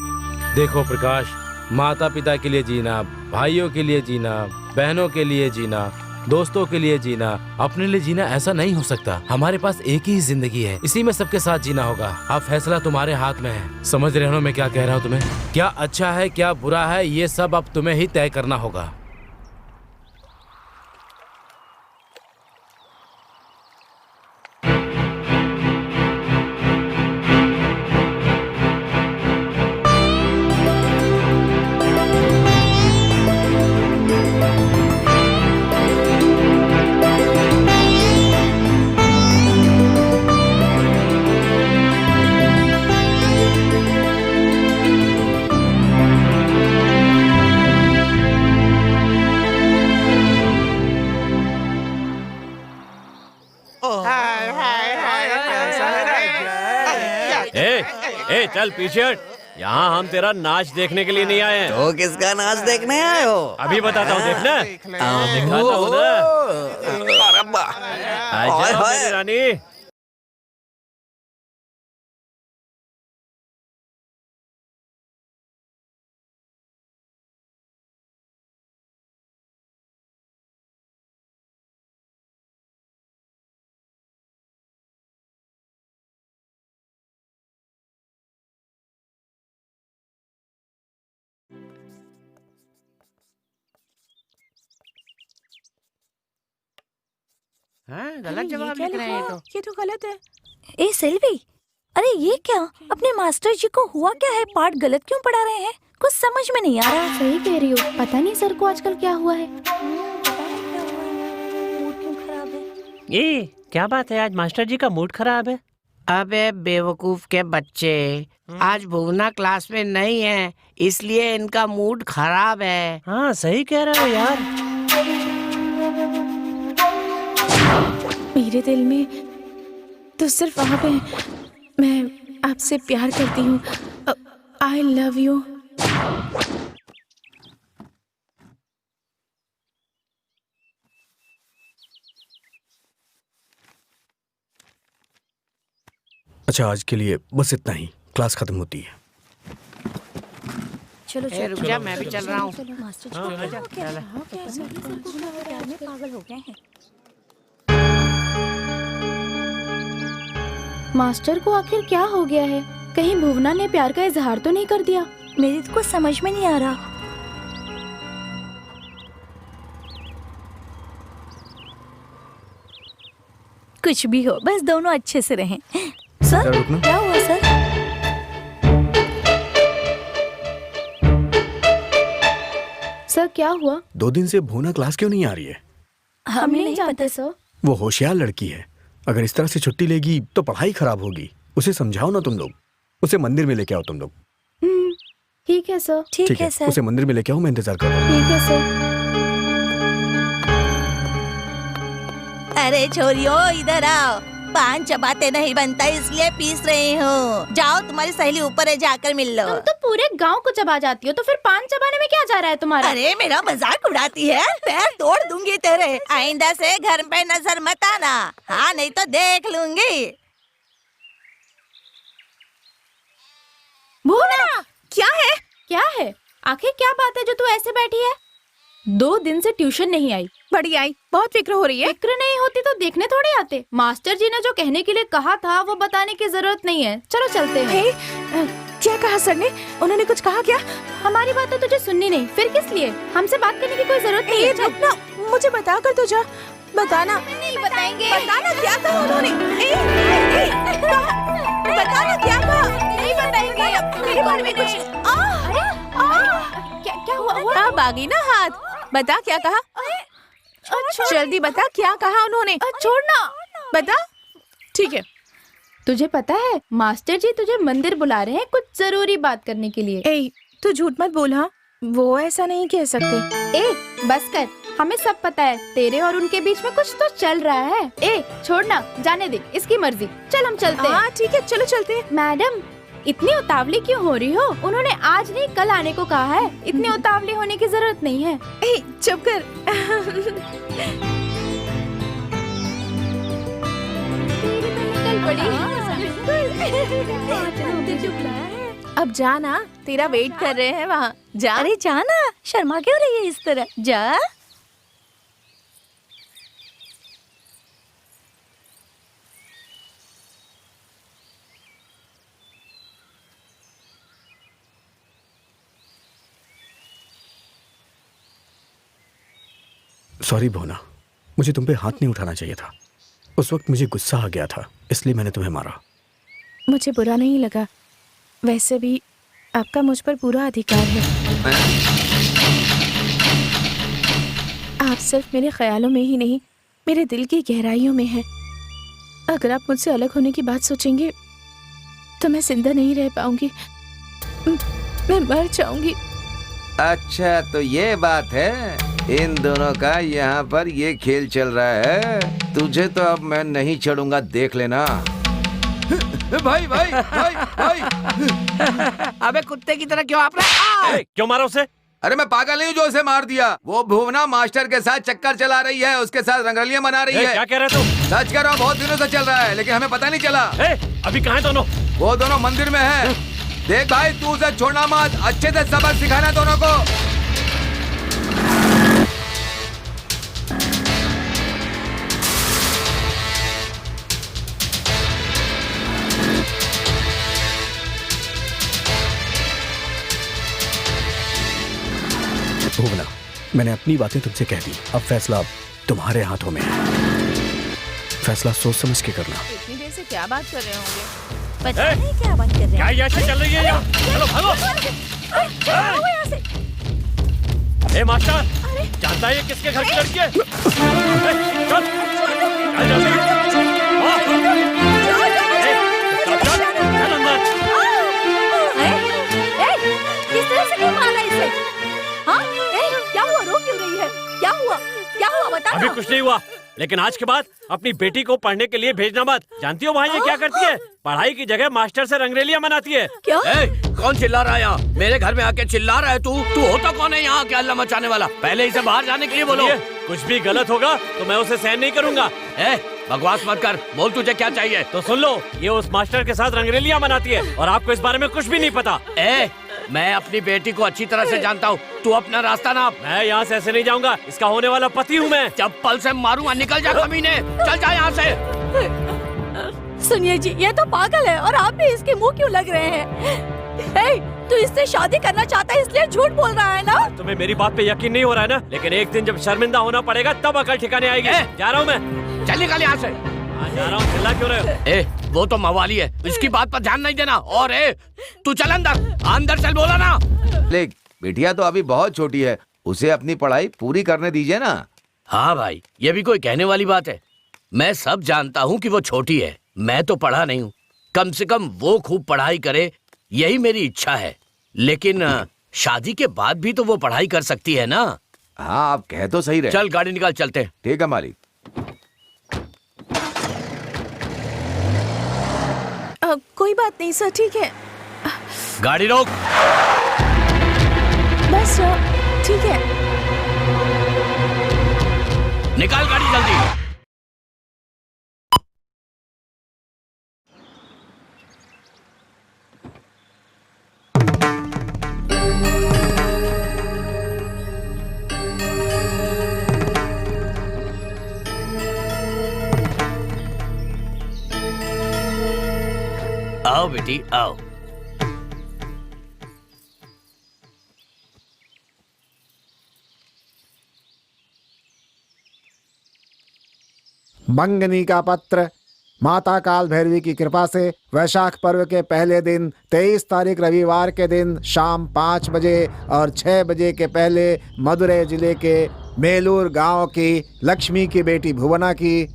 देखो प्रकाश, माता पिता के लिए जीना, भाइयों के लिए जीना, बहनों के लिए जीना, दोस्तों के लिए जीना, अपने लिए जीना ऐसा नहीं हो सकता। हमारे पास एक ही जिंदगी है, इसी में सबके साथ जीना होगा। अब फैसला तुम्हारे हाथ में है। समझ रहे हो मैं क्या कह रहा हूँ तुम्हें? क्या अच्छा है क्या बुरा है ये सब अब तुम्हें ही तय करना होगा। ए चल पीछे हट। यहाँ हम तेरा नाच देखने के लिए नहीं आए हैं। तो किसका नाच देखने आए हो? अभी बताता हूँ, देखना। दिखाता हूँ ना। आजा मेरी रानी। गलत जवाब लिख रहे हैं तो। ये तो गलत है। ए सेल्वी, अरे ये क्या? अपने मास्टर जी को हुआ क्या है? पाठ गलत क्यों पढ़ा रहे हैं? कुछ समझ में नहीं आ रहा। सही कह रही हो, पता नहीं सर को आजकल क्या हुआ है। मूड क्यों खराब है? ये क्या बात है, आज मास्टर जी का मूड खराब है? अबे बेवकूफ के बच्चे, आज भुवना क्लास में नहीं है, इसलिए इनका मूड खराब है। हाँ सही कह रहे हो यार। मेरे दिल में तो सिर्फ आप हैं। मैं आपसे प्यार करती हूँ। I love you. अच्छा आज के लिए बस इतना ही, क्लास खत्म होती है। चलो ए, रुक जा, मैं भी चल रहा हूँ। मास्टर जी हाँ, को आजा, क्या हो गया? प्यार में पागल हो गए हैं। मास्टर को आखिर क्या हो गया है? कहीं भुवना ने प्यार का इजहार तो नहीं कर दिया? मेरी तो कुछ समझ में नहीं आ रहा। कुछ भी हो, बस दोनों अच्छे से रहें। सर रुकना। क्या हुआ सर? सर क्या हुआ? 2 दिन से भुवना क्लास क्यों नहीं आ रही है? हमें नहीं जानते सर। वो होशियार लड़की है, अगर इस तरह से छुट्टी लेगी तो पढ़ाई खराब होगी। उसे समझाओ ना तुम लोग। उसे मंदिर में लेके आओ तुम लोग। ठीक है सर। ठीक है सर। उसे मंदिर में लेके आओ, मैं इंतजार कर रहा हूँ। ठीक है सर। अरे छोरियो इधर आओ। पान चबाते नहीं बनता इसलिए पीस रही हूँ। जाओ तुम्हारी सहेली ऊपर है, जाकर मिल लो। तुम तो पूरे गांव को चबा जाती हो, तो फिर पान चबाने में क्या जा रहा है तुम्हारा? अरे मेरा मजाक उड़ाती है, पैर तोड़ दूंगी तेरे। आइंदा से घर पे नजर मत आना, हाँ नहीं तो देख लूंगी। भुवना क्या है? क्या है? आखिर क्या बात है जो तू ऐसे बैठी है? 2 दिन से ट्यूशन नहीं आई। बड़ी आई, बहुत फिक्र हो रही है। फिक्र नहीं होती तो देखने थोड़ी आते। मास्टर जी ने जो कहने के लिए कहा था वो बताने की जरूरत नहीं है। चलो चलते हैं। क्या कहा सर ने? उन्होंने कुछ कहा क्या? हमारी बात तो तुझे सुननी नहीं, फिर किस लिए? हमसे बात करने की कोई जरूरत नहीं है। चुप ना, मुझे बता कर तो जा। बताना। नहीं बताएंगे। बताना क्या कहा उन्होंने? बताना क्या कहा? नहीं बताएंगे। मेरे बारे में कुछ। क्या हुआ? अब आ गई ना हाथ। बता क्या कहा? जल्दी बता क्या कहा उन्होंने? छोड़ना। बता। ठीक है। तुझे पता है मास्टर जी तुझे मंदिर बुला रहे हैं कुछ जरूरी बात करने के लिए। ए, तू झूठ मत बोल। हाँ, वो ऐसा नहीं कह सकते। ए, बस कर, हमें सब पता है तेरे और उनके बीच में कुछ तो चल रहा है। ए, छोड़ना, जाने दे, इसकी मर्जी। चल हम चलते हैं। हाँ ठीक है, चलो चलते हैं। मैडम इतनी उतावली क्यों हो रही हो? उन्होंने आज नहीं कल आने को कहा है। इतनी उतावली होने की जरूरत नहीं है। ए, चुप कर। अब जाना, तेरा वेट कर रहे हैं वहाँ। जा। अरे जाना, शर्मा क्यों रही है इस तरह? जा। सॉरी भुवना, मुझे तुम पे हाथ नहीं उठाना चाहिए था। उस वक्त मुझे गुस्सा आ गया था, इसलिए मैंने तुम्हें मारा। मुझे बुरा नहीं लगा। वैसे भी आपका मुझ पर पूरा अधिकार है। आप सिर्फ मेरे ख्यालों में ही नहीं, मेरे दिल की गहराइयों में हैं। अगर आप मुझसे अलग होने की बात सोचेंगे तो मैं जिंदा नहीं रह पाऊंगी, मैं मर जाऊंगी। अच्छा, तो ये बात है, इन दोनों का यहाँ पर ये खेल चल रहा है। तुझे तो अब मैं नहीं छोड़ूंगा, देख लेना। भाई भाई भाई भाई। अबे कुत्ते की तरह क्यों आप रहे? क्यों मारा उसे? अरे मैं पागल नहीं हूँ जो उसे मार दिया। वो भुवना मास्टर के साथ चक्कर चला रही है, उसके साथ रंगरलियां मना रही है। क्या कह रहे तू? सच कह रहा हूँ, बहुत दिनों से चल रहा है, लेकिन हमें पता नहीं चला। अभी कहाँ है दोनों? वो दोनों मंदिर में है। देख भाई, तू उसे छोड़ना मत, अच्छे से सबक सिखाना दोनों को। भुवना, मैंने अपनी बातें तुमसे कह दी, अब फैसला तुम्हारे हाथों में है। फैसला सोच समझ के करना। इतनी देर से क्या बात कर रहे होंगे? पता नहीं क्या बात कर रहे क्या हैं। ये ऐसे चल रही है यहाँ? चलो भागो। भागो यहाँ से। ए मास्टर, जानता है ये किसके घर की लड़की है? चल चल जल्दी। चल अंदर। किस तरह से क्यों मारा इसे? हाँ? क्या हुआ? रो क्यों रही है? क्या हुआ? क्या हुआ बता अभी ना। कुछ नहीं हुआ, लेकिन आज के बाद अपनी बेटी को पढ़ने के लिए भेजना मत। जानती हो वहाँ ये क्या करती है? पढ़ाई की जगह मास्टर से रंगरेलियां मनाती है। क्या? कौन चिल्ला रहा है यहाँ? मेरे घर में आके चिल्ला रहा है तू? तू होता कौन है यहाँ के हल्ला मचाने वाला? पहले इसे बाहर जाने के लिए बोलो। कुछ भी गलत होगा तो मैं उसे सहन नहीं करूंगा। बकवास मत कर, बोल तुझे क्या चाहिए? तो सुन लो, ये उस मास्टर के साथ रंगरेलियां मनाती है और आपको इस बारे में कुछ भी नहीं पता। मैं अपनी बेटी को अच्छी तरह से जानता हूँ, तू अपना रास्ता नाप। मैं यहाँ से ऐसे नहीं जाऊंगा, इसका होने वाला पति हूँ मैं। चप्पल से मारूंगा, निकल जा कमीने, चल जा यहाँ से। सुनिए जी, ये तो पागल है और आप भी इसके मुंह क्यों लग रहे हैं? तू इससे शादी करना चाहता है इसलिए झूठ बोल रहा है ना? तुम्हें मेरी बात पे यकीन नहीं हो रहा है ना? लेकिन एक दिन जब शर्मिंदा होना पड़ेगा तब अकल ठिकाने आएगी। जा रहा हूँ मैं। चल निकल यहाँ से। जा रहा हूँ, चिल्ला क्यों रहे हो? वो तो मवाली है, इसकी बात पर ध्यान नहीं देना। और तू चल अंदर, अंदर चल, बोला ना। लेक, बिटिया तो अभी बहुत छोटी है, उसे अपनी पढ़ाई पूरी करने दीजिए ना। हाँ भाई, ये भी कोई कहने वाली बात है? मैं सब जानता हूँ कि वो छोटी है, मैं तो पढ़ा नहीं हूँ। कम से कम वो खूब पढ़ाई करे, यही मेरी इच्छा है। लेकिन शादी के बाद भी तो वो पढ़ाई कर सकती है ना? हाँ, आप कह तो सही रहे। चल गाड़ी निकाल, चलते। ठीक है मालिक। कोई बात नहीं सर, ठीक है। गाड़ी रोक। बस ठीक है। निकाल गाड़ी जल्दी। आओ बेटी आओ। मंगनी का पत्र। माता काल भैरवी की कृपा से वैशाख पर्व के पहले दिन 23 तारीख रविवार के दिन शाम 5 बजे और 6 बजे के पहले मदुरै जिले के मेलूर गांव की लक्ष्मी की बेटी भुवना की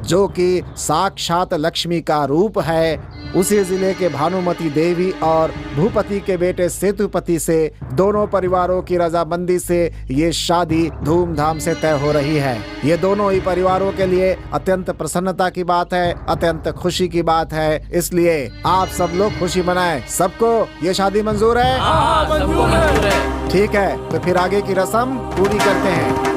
जो कि साक्षात लक्ष्मी का रूप है, उसी जिले के भानुमति देवी और भूपति के बेटे सेतुपति से दोनों परिवारों की रजामंदी से ये शादी धूमधाम से तय हो रही है। ये दोनों ही परिवारों के लिए अत्यंत प्रसन्नता की बात है, अत्यंत खुशी की बात है। इसलिए आप सब लोग खुशी मनाएं। सबको ये शादी मंजूर है? सबको मंजूर है। ठीक है, तो फिर आगे की रस्म पूरी करते हैं।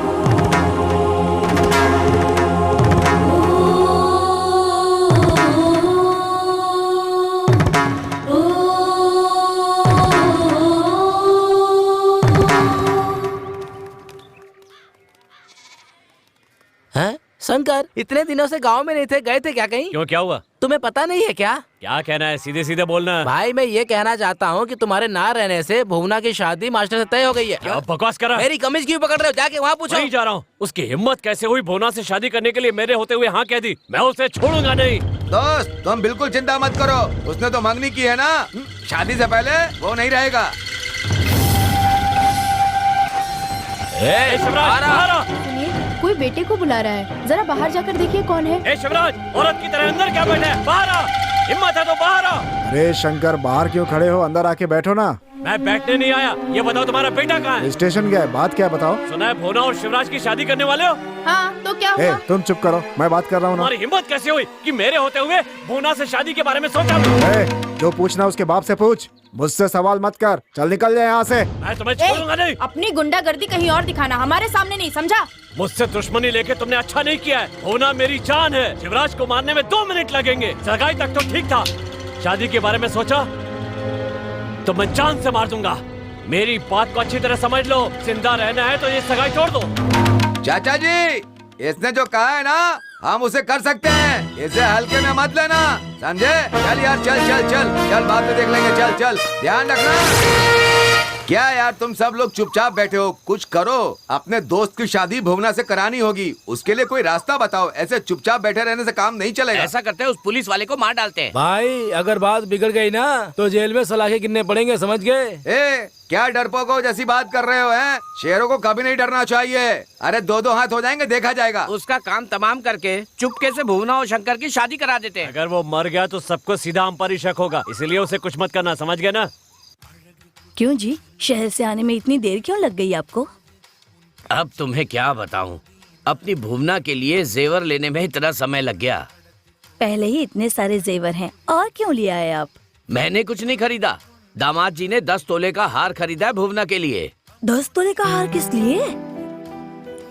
शंकर, इतने दिनों से गांव में नहीं थे, गए थे क्या कहीं? क्यों, क्या हुआ? तुम्हें पता नहीं है क्या? क्या कहना है, सीधे सीधे बोलना। भाई मैं ये कहना चाहता हूँ कि तुम्हारे ना रहने से भुवना की शादी मास्टर से तय हो गई है। क्या बकवास कर रहा है? मेरी कमीज क्यों पकड़ रहे हो? जाके वहाँ पूछो। नहीं जा रहा हूँ। उसकी हिम्मत कैसे हुई भुवना से शादी करने के लिए मेरे होते हुए हाँ कह दी? मैं उसे छोड़ूंगा नहीं। दोस्त तुम बिल्कुल चिंता मत करो, उसने तो मंगनी की है ना, शादी से पहले वो नहीं रहेगा। ए शिवराज, बाहर आ। सुनिए, कोई बेटे को बुला रहा है, जरा बाहर जाकर देखिए कौन है। ए शिवराज, औरत की तरह अंदर क्या बैठा है? बाहर आ, हिम्मत है तो बाहर आ। अरे शंकर, बाहर क्यों खड़े हो? अंदर आके बैठो ना। मैं बैठने नहीं आया। ये बताओ तुम्हारा बेटा कहाँ है? स्टेशन गया है, बात क्या है बताओ। सुना है भुवना और शिवराज की शादी करने वाले हो? हाँ तो क्या हुआ? तुम चुप करो, मैं बात कर रहा हूँ ना। तुम्हारी हिम्मत कैसे हुई कि मेरे होते हुए भुवना से शादी के बारे में सोचा? जो पूछना उसके बाप से पूछ, मुझसे सवाल मत कर। चल निकल जाए यहाँ से। मैं तुम्हें छोड़ूंगा नहीं। अपनी गुंडागर्दी कहीं और दिखाना, हमारे सामने नहीं, समझा? मुझसे दुश्मनी लेके तुमने अच्छा नहीं किया है। भुवना मेरी जान है। शिवराज को मारने में 2 मिनट लगेंगे। सगाई तक तो ठीक था, शादी के बारे में सोचा तो मैं जान से मार दूंगा। मेरी बात को अच्छी तरह समझ लो, जिंदा रहना है तो ये सगाई तोड़ दो। चाचा जी, इसने जो कहा है ना, हम उसे कर सकते हैं, इसे हल्के में मत लेना, समझे? चल यार, चल चल चल चल, बाद में देख लेंगे। चल चल, ध्यान रखना। क्या यार तुम सब लोग चुपचाप बैठे हो? कुछ करो, अपने दोस्त की शादी भुवना से करानी होगी, उसके लिए कोई रास्ता बताओ। ऐसे चुपचाप बैठे रहने से काम नहीं चलेगा। ऐसा करते हैं, उस पुलिस वाले को मार डालते हैं। भाई अगर बात बिगड़ गई ना तो जेल में सलाखे गिनने पड़ेंगे, समझ गए? ए, क्या डरपोको जैसी बात कर रहे हो हैं? शेरों को कभी नहीं डरना चाहिए। अरे 2-2 हाथ हो जाएंगे, देखा जाएगा। उसका काम तमाम करके चुपके से भुवना और शंकर की शादी करा देते हैं। अगर वो मर गया तो सबको सीधा हम पर ही शक होगा, इसलिए उसे कुछ मत करना, समझ गए ना? क्यों जी, शहर से आने में इतनी देर क्यों लग गई आपको? अब तुम्हें क्या बताऊं, अपनी भुवना के लिए जेवर लेने में इतना समय लग गया। पहले ही इतने सारे जेवर हैं, और क्यों ले आए आप? मैंने कुछ नहीं खरीदा, दामाद जी ने 10 तोले का हार खरीदा है भुवना के लिए। 10 तोले का हार किस लिए?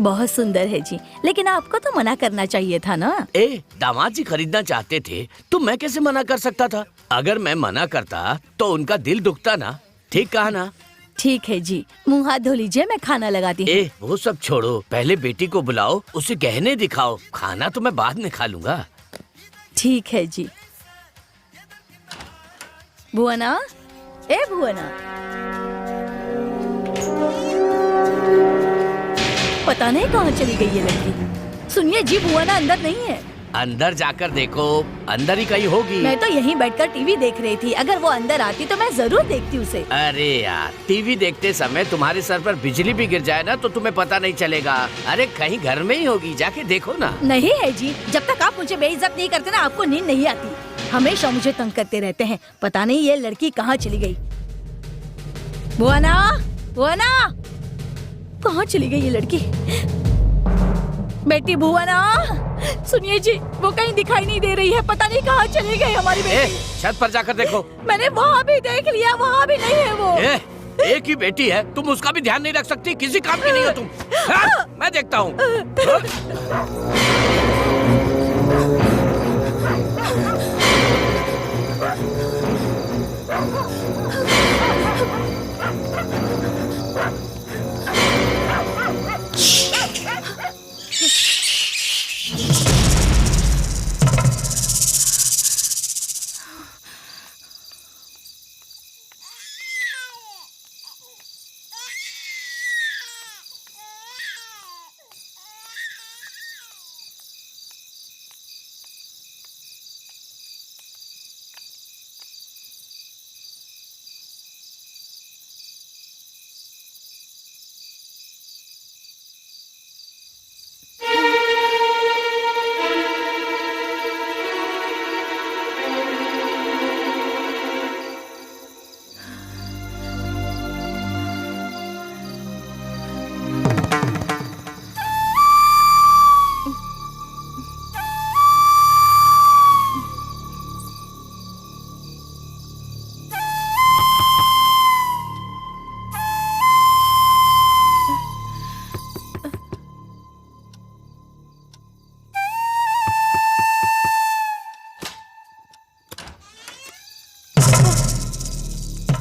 बहुत सुंदर है जी, लेकिन आपको तो मना करना चाहिए था ना। दामाद जी खरीदना चाहते थे तो मैं कैसे मना कर सकता था? अगर मैं मना करता तो उनका दिल दुखता ना। ठीक कहा ना? ठीक है जी, मुंह हाथ धो लीजिए, मैं खाना लगाती हूँ। वो सब छोड़ो, पहले बेटी को बुलाओ, उसे गहने दिखाओ, खाना तो मैं बाद में खा लूंगा। ठीक है जी। भुवना, ए भुवना, पता नहीं कहाँ चली गई ये लड़की। सुनिए जी, भुवना अंदर नहीं है। अंदर जाकर देखो, अंदर ही कहीं होगी। मैं तो यहीं बैठकर टीवी देख रही थी, अगर वो अंदर आती तो मैं जरूर देखती उसे। अरे यार, टीवी देखते समय तुम्हारे सर पर बिजली भी गिर जाए ना तो तुम्हें पता नहीं चलेगा। अरे कहीं घर में ही होगी, जाके देखो ना। नहीं है जी, जब तक आप मुझे बेइज्जत नहीं करते ना, आपको नींद नहीं आती। हमेशा मुझे तंग करते रहते हैं, पता नहीं ये लड़की कहाँ चली गई। भुवना, भुवना, कहाँ चली गई ये लड़की? बेटी भुवना, सुनिए जी, वो कहीं दिखाई नहीं दे रही है, पता नहीं कहाँ चली गई हमारी बेटी। छत पर जाकर देखो। मैंने वहाँ भी देख लिया, वहाँ भी नहीं है वो। एक ही बेटी है, तुम उसका भी ध्यान नहीं रख सकती? किसी काम की नहीं हो तुम। मैं देखता हूँ।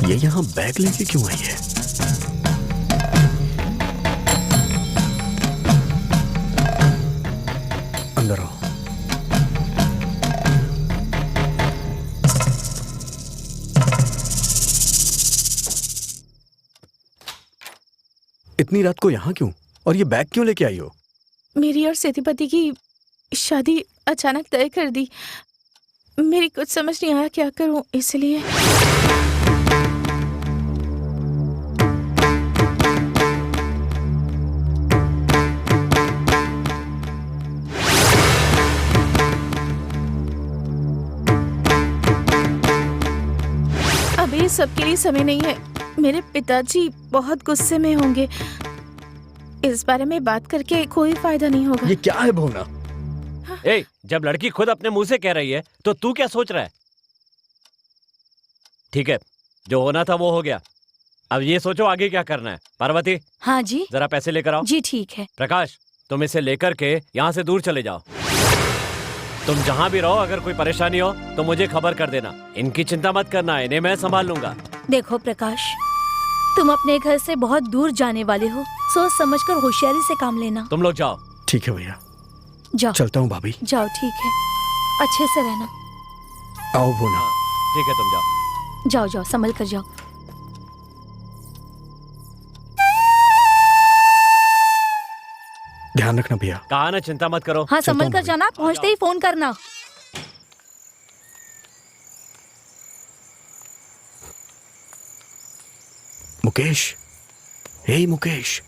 ये यहाँ बैग लेके क्यों आई है? अंदर आओ। इतनी रात को यहाँ क्यों? और ये बैग क्यों लेके आई हो? मेरी और सेतुपति की शादी अचानक तय कर दी। मेरी कुछ समझ नहीं आया क्या करूं, इसलिए। अब ये सबके लिए समय नहीं है। मेरे पिताजी बहुत गुस्से में होंगे। इस बारे में बात करके कोई फायदा नहीं होगा। ये क्या है भुवना? ए, जब लड़की खुद अपने मुंह से कह रही है तो तू क्या सोच रहा है? ठीक है, जो होना था वो हो गया। अब ये सोचो आगे क्या करना है। पार्वती, हाँ जी, जरा पैसे लेकर आओ। जी ठीक है। प्रकाश, तुम इसे लेकर के यहाँ से दूर चले जाओ। तुम जहाँ भी रहो, अगर कोई परेशानी हो तो मुझे खबर कर देना। इनकी चिंता मत करना, इन्हें मैं संभाल लूंगा। देखो प्रकाश, तुम अपने घर से बहुत दूर जाने वाले हो, सोच समझकर होशियारी से काम लेना। तुम लोग जाओ। ठीक है भैया, जाओ। चलता हूँ भाभी। जाओ, ठीक है, अच्छे से रहना। आओ भुवना। ठीक है, तुम जाओ। जाओ जाओ, संभल कर जाओ। ध्यान रखना भैया। कहा ना चिंता मत करो। हाँ, संभल कर जाना, पहुँचते ही फोन करना। मुकेश, हे मुकेश,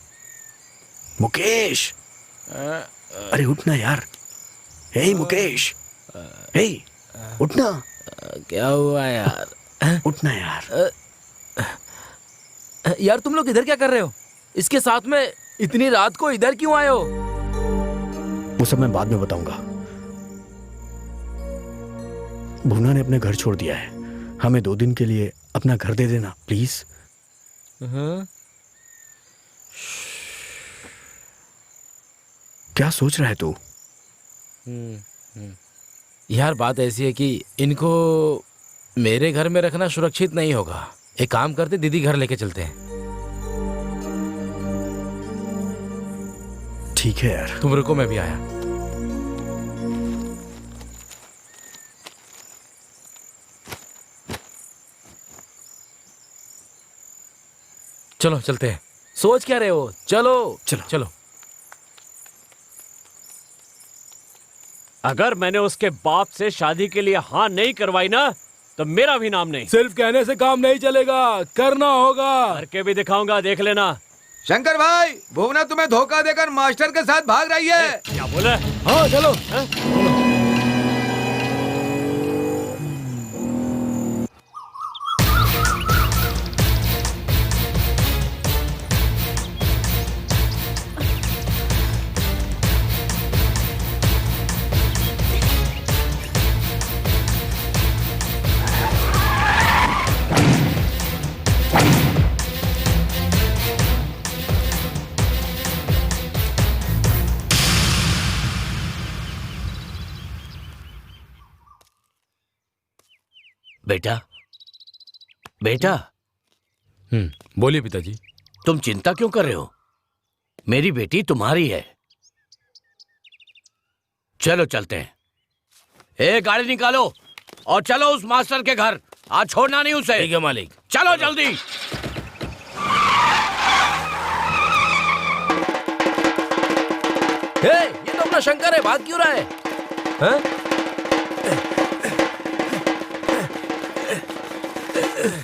मुकेश, अरे उठना यार। हे मुकेश, हे उठना। क्या हुआ यार? उठना यार। यार तुम लोग इधर क्या कर रहे हो? इसके साथ में इतनी रात को इधर क्यों आए हो? वो सब मैं बाद में बताऊंगा। भुवना ने अपने घर छोड़ दिया है। हमें 2 दिन के लिए अपना घर दे देना प्लीज। क्या सोच रहा है तू? यार बात ऐसी है कि इनको मेरे घर में रखना सुरक्षित नहीं होगा। एक काम करते, दीदी घर लेके चलते हैं। ठीक है यार। तुम रुको, मैं भी आया। चलो चलते हैं। सोच क्या रहे हो? चलो चलो चलो। अगर मैंने उसके बाप से शादी के लिए हाँ नहीं करवाई ना, तो मेरा भी नाम नहीं। सिर्फ कहने से काम नहीं चलेगा, करना होगा। करके भी दिखाऊंगा, देख लेना। शंकर भाई, भुवना तुम्हें धोखा देकर मास्टर के साथ भाग रही है। क्या बोला? हाँ चलो। बेटा, बेटा, बोलिए पिताजी। तुम चिंता क्यों कर रहे हो? मेरी बेटी तुम्हारी है। चलो चलते हैं। ए, गाड़ी निकालो और चलो उस मास्टर के घर। आज छोड़ना नहीं उसे। ठीक है मालिक। चलो जल्दी। ये तो अपना शंकर है, भाग क्यों रहा है? हाँ?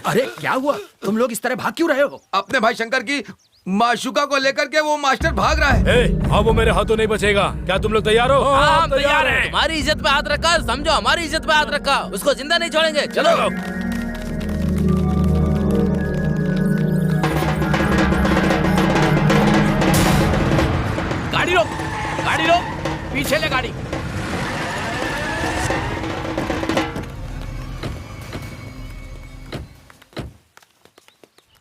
अरे क्या हुआ? तुम लोग इस तरह भाग क्यों रहे हो? अपने भाई शंकर की माशुका को लेकर के वो मास्टर भाग रहा है। अब वो मेरे हाथों नहीं बचेगा। क्या तुम लोग तैयार हो? हाँ, हम तैयार हैं। तुम्हारी इज्जत पे हाथ रखा, समझो हमारी इज्जत पे हाथ रखा, उसको जिंदा नहीं छोड़ेंगे। चलो। गाड़ी रोक, गाड़ी रोक, पीछे ले गाड़ी।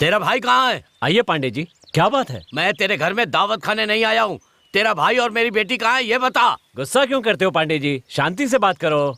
तेरा भाई कहाँ है? आइए पांडे जी, क्या बात है? मैं तेरे घर में दावत खाने नहीं आया हूँ। तेरा भाई और मेरी बेटी कहाँ है ये बता। गुस्सा क्यों करते हो पांडे जी, शांति से बात करो।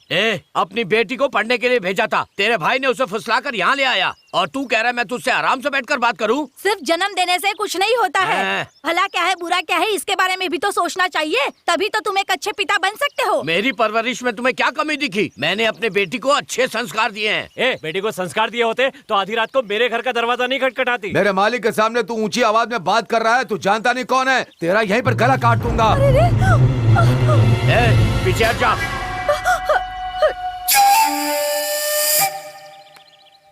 अपनी बेटी को पढ़ने के लिए भेजा था, तेरे भाई ने उसे फुसलाकर यहाँ ले आया और तू कह रहा है मैं तुझसे आराम से बैठकर बात करूं? सिर्फ जन्म देने से कुछ नहीं होता है। भला क्या है बुरा क्या है इसके बारे में भी तो सोचना चाहिए, तभी तो तुम एक अच्छे पिता बन सकते हो। मेरी परवरिश में तुम्हें क्या कमी दिखी? मैंने अपने बेटी को अच्छे संस्कार दिए हैं। बेटी को संस्कार दिए होते तो आधी रात को मेरे घर का दरवाजा नहीं खटखटाती। मेरे मालिक के सामने तू ऊंची आवाज में बात कर रहा है, तू जानता नहीं कौन है, तेरा यहीं पर गला काट दूंगा। पीछे हट जा।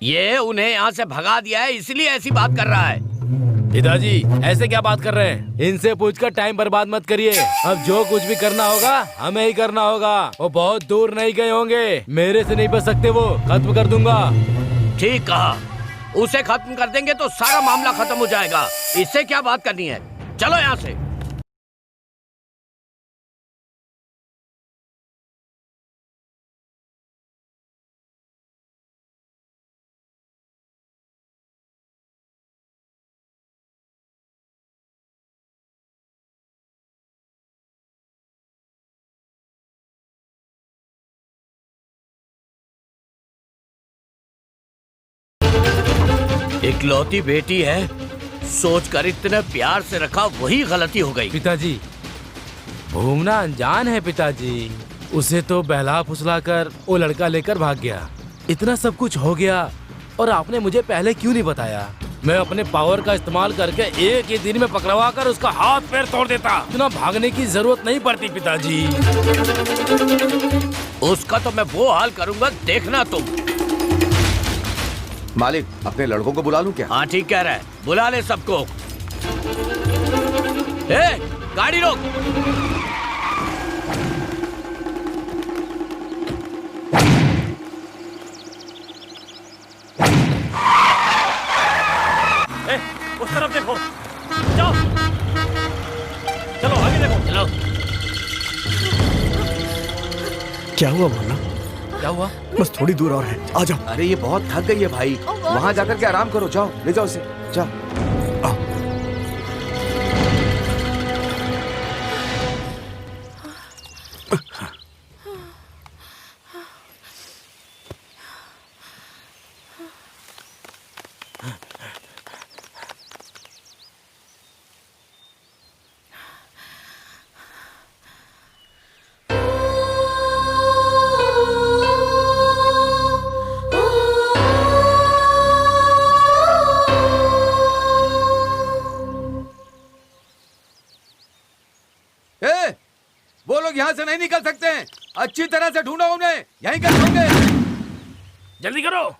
ये उन्हें यहाँ से भगा दिया है इसलिए ऐसी बात कर रहा है। पिताजी ऐसे क्या बात कर रहे हैं? इनसे पूछकर टाइम बर्बाद मत करिए। अब जो कुछ भी करना होगा हमें ही करना होगा। वो बहुत दूर नहीं गए होंगे, मेरे से नहीं बच सकते, वो खत्म कर दूंगा। ठीक कहा, उसे खत्म कर देंगे तो सारा मामला खत्म हो जाएगा। इससे क्या बात करनी है, चलो यहाँ से। इकलौती बेटी है, सोचकर इतने प्यार से रखा, वही गलती हो गई। पिताजी भूमना अनजान है पिताजी, उसे तो बहला फुसला कर वो लड़का लेकर भाग गया। इतना सब कुछ हो गया और आपने मुझे पहले क्यों नहीं बताया? मैं अपने पावर का इस्तेमाल करके एक ही दिन में पकड़वा कर उसका हाथ पैर तोड़ देता। इतना भागने की जरूरत नहीं पड़ती पिताजी। उसका तो मैं वो हाल करूंगा, देखना तुम। मालिक अपने लड़कों को बुला लूं क्या? हाँ ठीक कह रहा है, बुला ले सबको। गाड़ी रोक। उस तरफ देखो, जाओ, चलो आगे देखो, चलो। क्या हुआ बोलना? क्या हुआ? बस थोड़ी दूर और है, आ जाओ। अरे ये बहुत थक गई है भाई, वहाँ जाकर के आराम करो, जाओ ले जाओ उसे, जाओ। वो लोग यहाँ से नहीं निकल सकते हैं, अच्छी तरह से ढूंढो उन्हें, यहीं कहीं होंगे। जल्दी करो।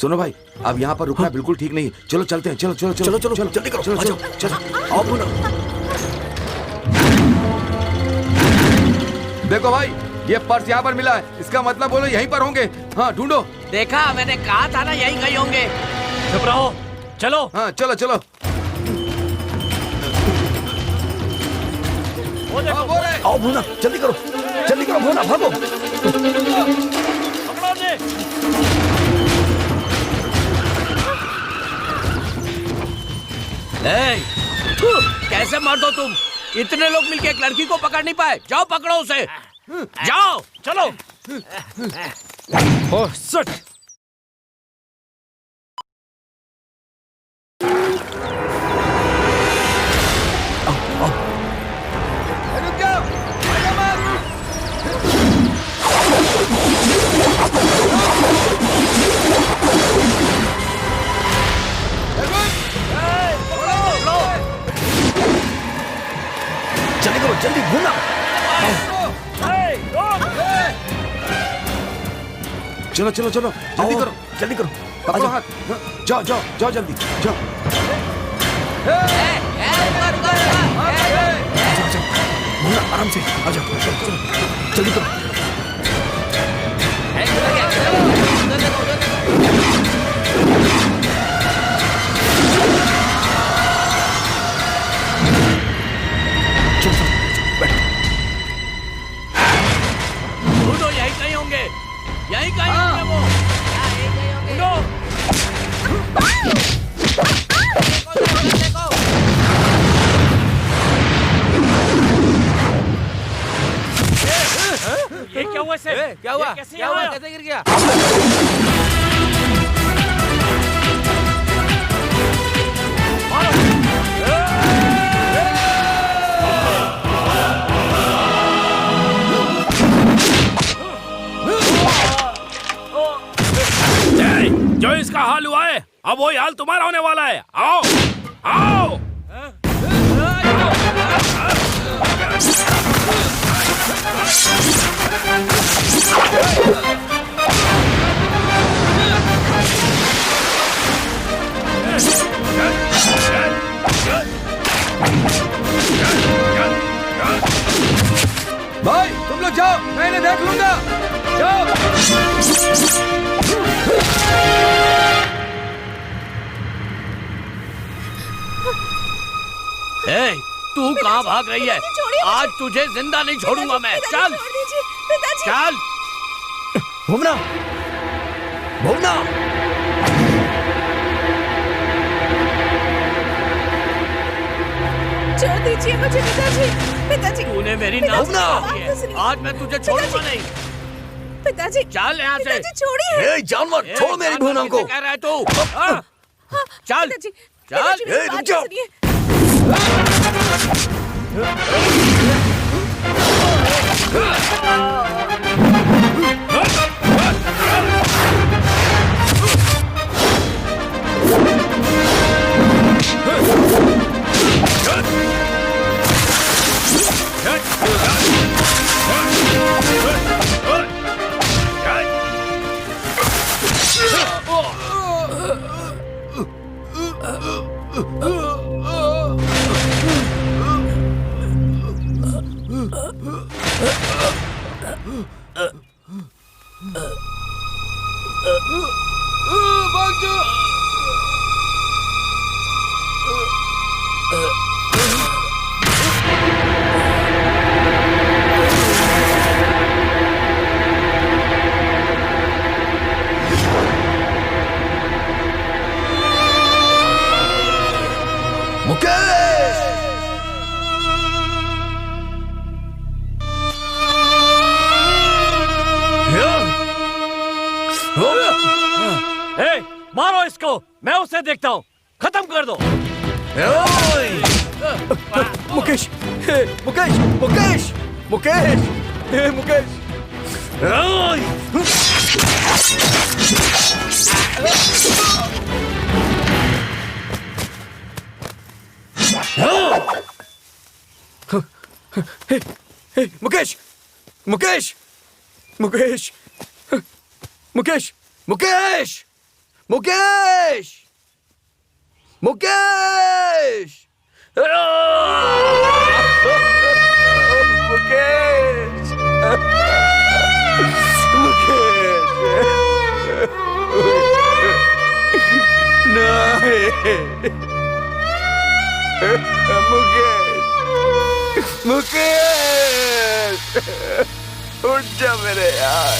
सुनो भाई, अब यहाँ पर रुकना बिल्कुल ठीक नहीं, चलो चलते हैं, चलो चलो चलो चलो चलो जल्दी करो, चलो चलो चलो आओ बोलो। देखो भाई, ये पर्स यहाँ पर मिला है, इसका मतलब बोलो यहीं पर होंगे। हाँ ढूंढो। देखा, मैंने कहा था ना यहीं कहीं होंगे। चुप रहो, चलो। हाँ चलो चलो। आओ भूना, जल्दी करो भूना, भागो। पकड़ो उन्हें। कैसे मर्द हो तुम? इतने लोग मिलके एक लड़की को पकड़ नहीं पाए। जाओ पकड़ो उसे, जाओ। चलो। ओह सट। जल्दी भूना। चलो चलो चलो जल्दी करो पकड़ो हाथ, जाओ जाओ जाओ जल्दी जाओ। भूना आराम से आ जाओ, चलो जल्दी करो। यहीं कहीं होंगे वो। देखो। क्या हुआ इसे? क्या हुआ? ये कैसे क्या यहाँ हुआ? आया? कैसे गिर गया? जो इसका हाल हुआ है अब वही हाल तुम्हारा होने वाला है। आओ आओ। भाई तुम लोग जाओ, मैं इन्हें देख लूंगा। जाओ। ए, तू कहाँ भाग रही है? आज तुझे जिंदा नहीं छोड़ूंगा मैं। चल चल। भुवना, भुवना, छोड़ दीजिए मुझे पिताजी। पिताजी तूने मेरी नाम सुनी है। आज मैं तुझे छोड़ूंगा नहीं। पिताजी चल यहाँ से। पिताजी छोड़िए। ए जानवर, छोड़ मेरी भुवना को। कह रहा है तू? हाँ? चल पिताजी, चल। पिताजी, मेरी ए, रुक बात जाओ। सुनिए। मुकेश, ए, मारो इसको, मैं उसे देखता हूँ। खत्म कर दो। मुकेश, मुकेश, मुकेश, मुकेश, मुकेश। मुकेश, मुकेश, मुकेश, मुकेश, मुकेश, मुकेश, मुकेश, मुकेश, मुकेश, मुकेश, उठ जा मेरे यार।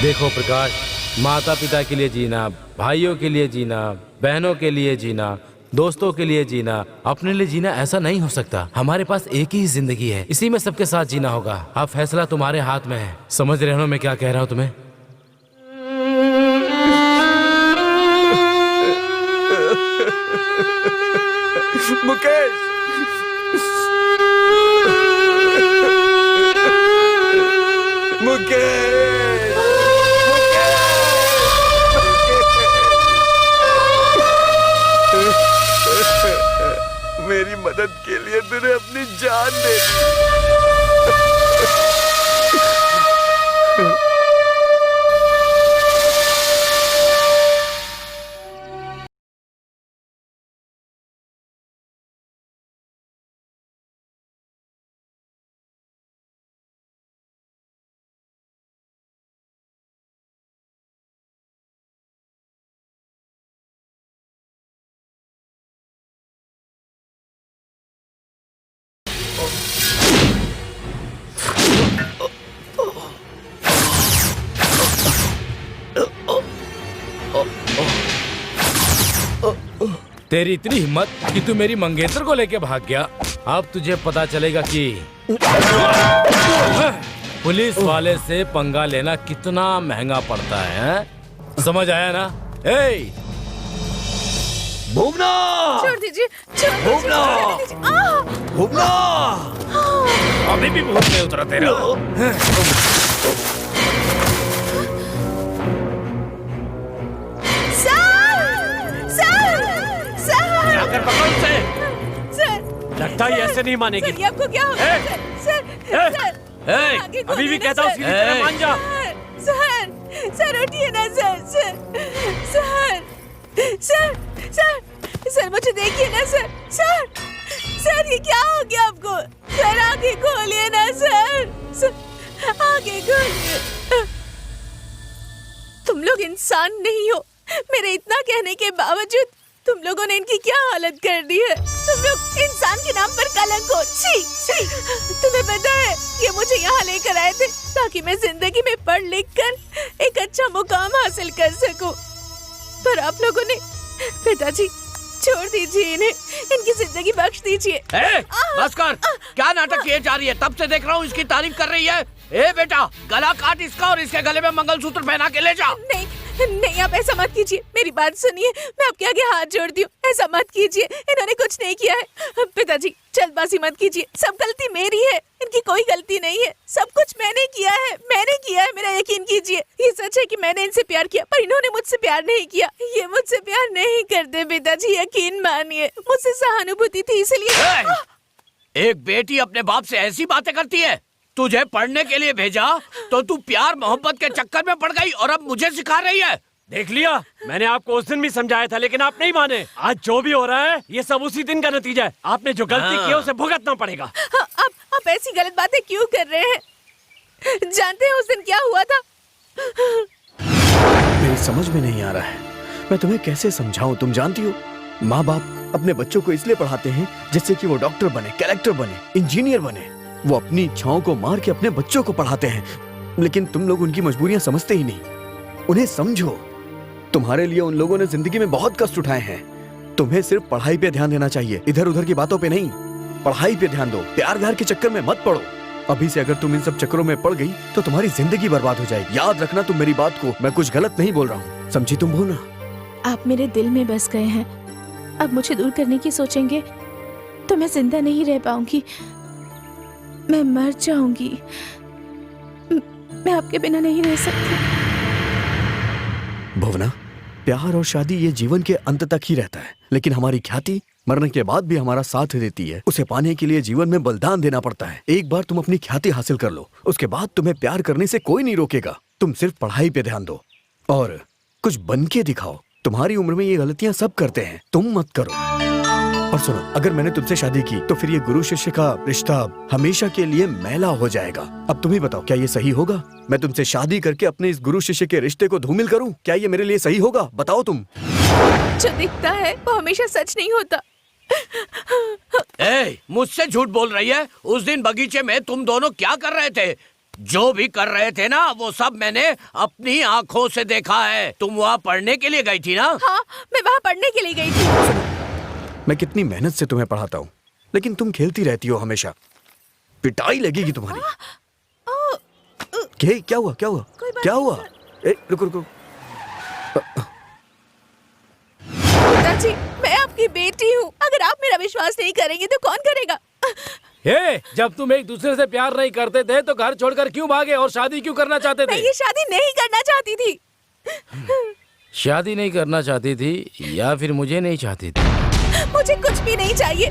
देखो प्रकाश, माता पिता के लिए जीना, भाइयों के लिए जीना, बहनों के लिए जीना, दोस्तों के लिए जीना, अपने लिए जीना ऐसा नहीं हो सकता। हमारे पास एक ही जिंदगी है, इसी में सबके साथ जीना होगा। अब फैसला तुम्हारे हाथ में है। समझ रहे हो मैं क्या कह रहा हूँ तुम्हें? मुकेश, मुकेश, मेरी मदद के लिए तूने अपनी जान दे दी। तेरी इतनी हिम्मत कि तू मेरी मंगेतर को लेके भाग गया। अब तुझे पता चलेगा कि पुलिस वाले से पंगा लेना कितना महंगा पड़ता है? समझ आया ना? ए! भूमना! छोड़ दीजिए, छोड़ दीजिए, भूमना! छोड़ दीजिए। आह! भूमना! अभी भी भूत नहीं उतरा तेरा। जाकर पकड़ो उसे। सर, लगता है ऐसे नहीं मानेगी। सर, ये आपको क्या हो गया? सर, आगे अभी भी खोलिए ना, कहता हूँ सर। सीधी तरह मान जा। सर उठिए ना सर, मुझे देखिए ना सर, ये क्या हो गया आपको? सर आगे खोलिए ना सर, आगे खोलिए। तुम लोग इंसान नहीं हो। मेरे इतना कहने के बावजूद तुम लोगों ने इनकी क्या हालत कर दी है। तुम लोग इंसान के नाम पर कलंक हो। छी। तुम्हें पता है ये मुझे यहाँ लेकर आए थे ताकि मैं जिंदगी में पढ़ लिख कर एक अच्छा मुकाम हासिल कर सकूं। पर आप लोगों ने, पिताजी छोड़ दीजिए इन्हें, इनकी जिंदगी बख्श दीजिए। बस कर। क्या नाटक किए जा रही है? तब से देख रहा हूँ इसकी तारीफ कर रही है। ए बेटा, गला काट इसका और इसके गले में मंगलसूत्र पहना के ले जा। नहीं, आप ऐसा मत कीजिए। मेरी बात सुनिए, मैं आपके आगे हाथ जोड़ती हूँ। ऐसा मत कीजिए, इन्होंने कुछ नहीं किया है। पिताजी जल्दबाजी मत कीजिए, सब गलती मेरी है, इनकी कोई गलती नहीं है। सब कुछ मैंने किया है, मेरा यकीन कीजिए। ये सच है कि मैंने इनसे प्यार किया, पर इन्होंने मुझसे प्यार नहीं किया। ये मुझसे प्यार नहीं करते पिताजी, यकीन मानिए। मुझसे सहानुभूति थी इसलिए। एक बेटी अपने बाप से ऐसी बातें करती है? तुझे पढ़ने के लिए भेजा तो तू प्यार मोहब्बत के चक्कर में पड़ गई और अब मुझे सिखा रही है। देख लिया, मैंने आपको उस दिन भी समझाया था, लेकिन आप नहीं माने। आज जो भी हो रहा है ये सब उसी दिन का नतीजा है। आपने जो गलती की है उसे भुगतना पड़ेगा। आप ऐसी गलत बातें क्यों कर रहे हैं? जानते हैं उस दिन क्या हुआ था? मेरी समझ में नहीं आ रहा है, मैं तुम्हें कैसे समझाऊं? तुम जानती हो, माँ बाप अपने बच्चों को इसलिए पढ़ाते हैं जिससे कि वो डॉक्टर बने, कलेक्टर बने, इंजीनियर बने। वो अपनी इच्छाओं को मार के अपने बच्चों को पढ़ाते हैं, लेकिन तुम लोग उनकी मजबूरियां समझते ही नहीं। उन्हें समझो, तुम्हारे लिए उन लोगों ने जिंदगी में बहुत कष्ट उठाए हैं। तुम्हें सिर्फ पढ़ाई पे ध्यान देना चाहिए, इधर उधर की बातों पे नहीं। पढ़ाई पे ध्यान दो, प्यार व्यार के चक्कर में मत पड़ो। अभी से अगर तुम इन सब चक्करों में पड़ गई तो तुम्हारी जिंदगी बर्बाद हो जाएगी। याद रखना तुम मेरी बात को, मैं कुछ गलत नहीं बोल रहा हूँ, समझी तुम? भूलना। आप मेरे दिल में बस गए हैं। अब मुझे दूर करने की सोचेंगे तो मैं जिंदा नहीं रह पाऊंगी, मैं मर जाऊंगी। मैं आपके बिना नहीं रह सकती। भुवना, प्यार और शादी ये जीवन के अंत तक ही रहता है, लेकिन हमारी ख्याति मरने के बाद भी हमारा साथ देती है। उसे पाने के लिए जीवन में बलिदान देना पड़ता है। एक बार तुम अपनी ख्याति हासिल कर लो, उसके बाद तुम्हें प्यार करने से कोई नहीं रोकेगा। तुम सिर्फ पढ़ाई पे ध्यान दो और कुछ बन के दिखाओ। तुम्हारी उम्र में ये गलतियां सब करते हैं, तुम मत करो। और सुनो, अगर मैंने तुमसे शादी की तो फिर ये गुरु शिष्य का रिश्ता हमेशा के लिए मैला हो जाएगा। अब तुम ही बताओ, क्या ये सही होगा? मैं तुमसे शादी करके अपने इस गुरु शिष्य के रिश्ते को धूमिल करूं? क्या ये मेरे लिए सही होगा? बताओ तुम। जो दिखता है वो हमेशा सच नहीं होता। मुझसे झूठ बोल रही है? उस दिन बगीचे में तुम दोनों क्या कर रहे थे? जो भी कर रहे थे ना, वो सब मैंने अपनी आंखों से देखा है। तुम वहाँ पढ़ने के लिए गई थी ना? हाँ, मैं वहाँ पढ़ने के लिए गई थी। मैं कितनी मेहनत से तुम्हें पढ़ाता हूँ, लेकिन तुम खेलती रहती हो हमेशा। पिटाई लगेगी तुम्हारी। क्या हुआ? क्या हुआ? रुको। पिताजी, मैं आपकी बेटी हूँ। अगर आप मेरा विश्वास नहीं करेंगे तो कौन करेगा? जब तुम एक दूसरे से प्यार नहीं करते थे तो घर छोड़कर क्यों भागे और शादी क्यों करना चाहते थे? मैं ये शादी नहीं करना चाहती थी। शादी नहीं करना चाहती थी या फिर मुझे नहीं चाहती थी? मुझे कुछ भी नहीं चाहिए,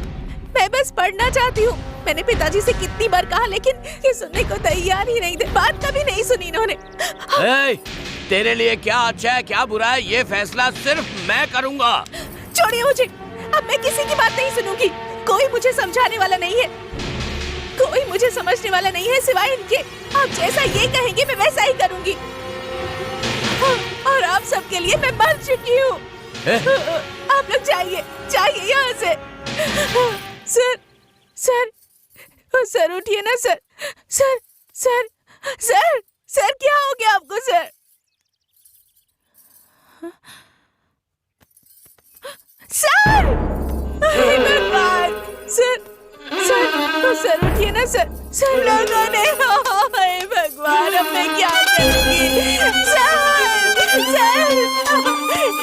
मैं बस पढ़ना चाहती हूँ। मैंने पिताजी से कितनी बार कहा, लेकिन ये सुनने को तैयार ही नहीं थे। बात कभी नहीं सुनी इन्होंने। तेरे लिए क्या अच्छा है, क्या बुरा है, ये फैसला सिर्फ मैं करूँगा। छोड़िए मुझे, अब मैं किसी की बात नहीं सुनूंगी। कोई मुझे समझाने वाला नहीं है, कोई मुझे समझने वाला नहीं है सिवाय इनके। आप जैसा ये कहेंगे मैं वैसा ही करूंगी। और आप सबके लिए मैं मर चुकी हूँ। आप लोग जाइए यहाँ से। सर उठिए ना सर क्या हो गया आपको सर? सर सर सर लोगों ने हे भगवान अब मैं क्या करूंगी सर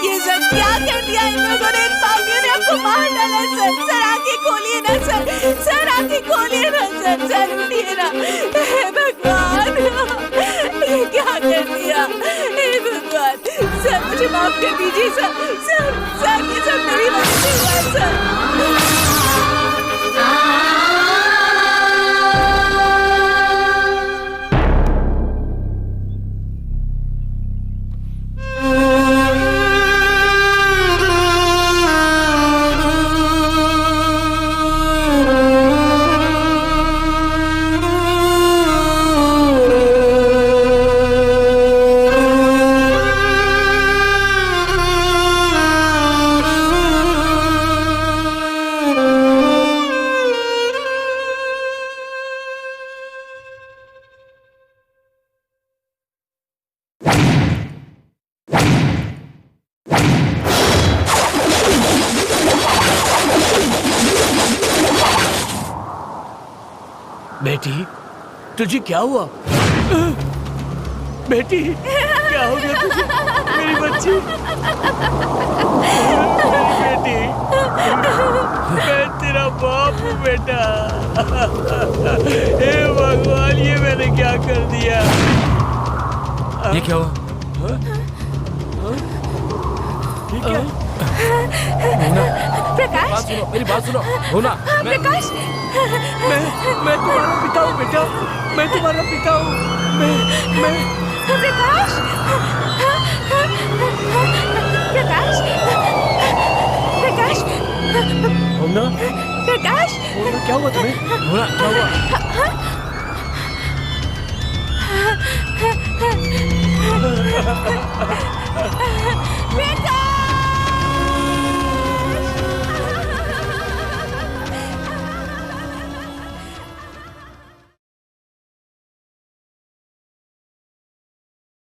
ये सब क्या कर दिया इन लोगों ने इन पापियों ने आपको मार डाला सर आंखें खोलिए ना सर आंखें खोलिए ना सर उठिए ना हे भगवान ये क्या कर दिया हे भगवान सर मुझे माफ कर दीजिए सर ये सब मेरी वजह से हुआ सर बेटी तुझे क्या हुआ? बेटी क्या हो गया तुझे? मेरी बच्ची, मेरी बेटी, मैं तेरा बाप हूँ बेटा। हे भगवान ये मैंने क्या कर दिया? ये क्या हुआ? ठीक है प्रकाश मेरी बात सुनो होना प्रकाश मैं तुम्हारा पिता हूँ बेटा, मैं तुम्हारा पिता हूँ। मैं प्रकाश प्रकाश प्रकाश होना प्रकाश क्या हुआ तुम्हें? होना क्या हुआ? बेटा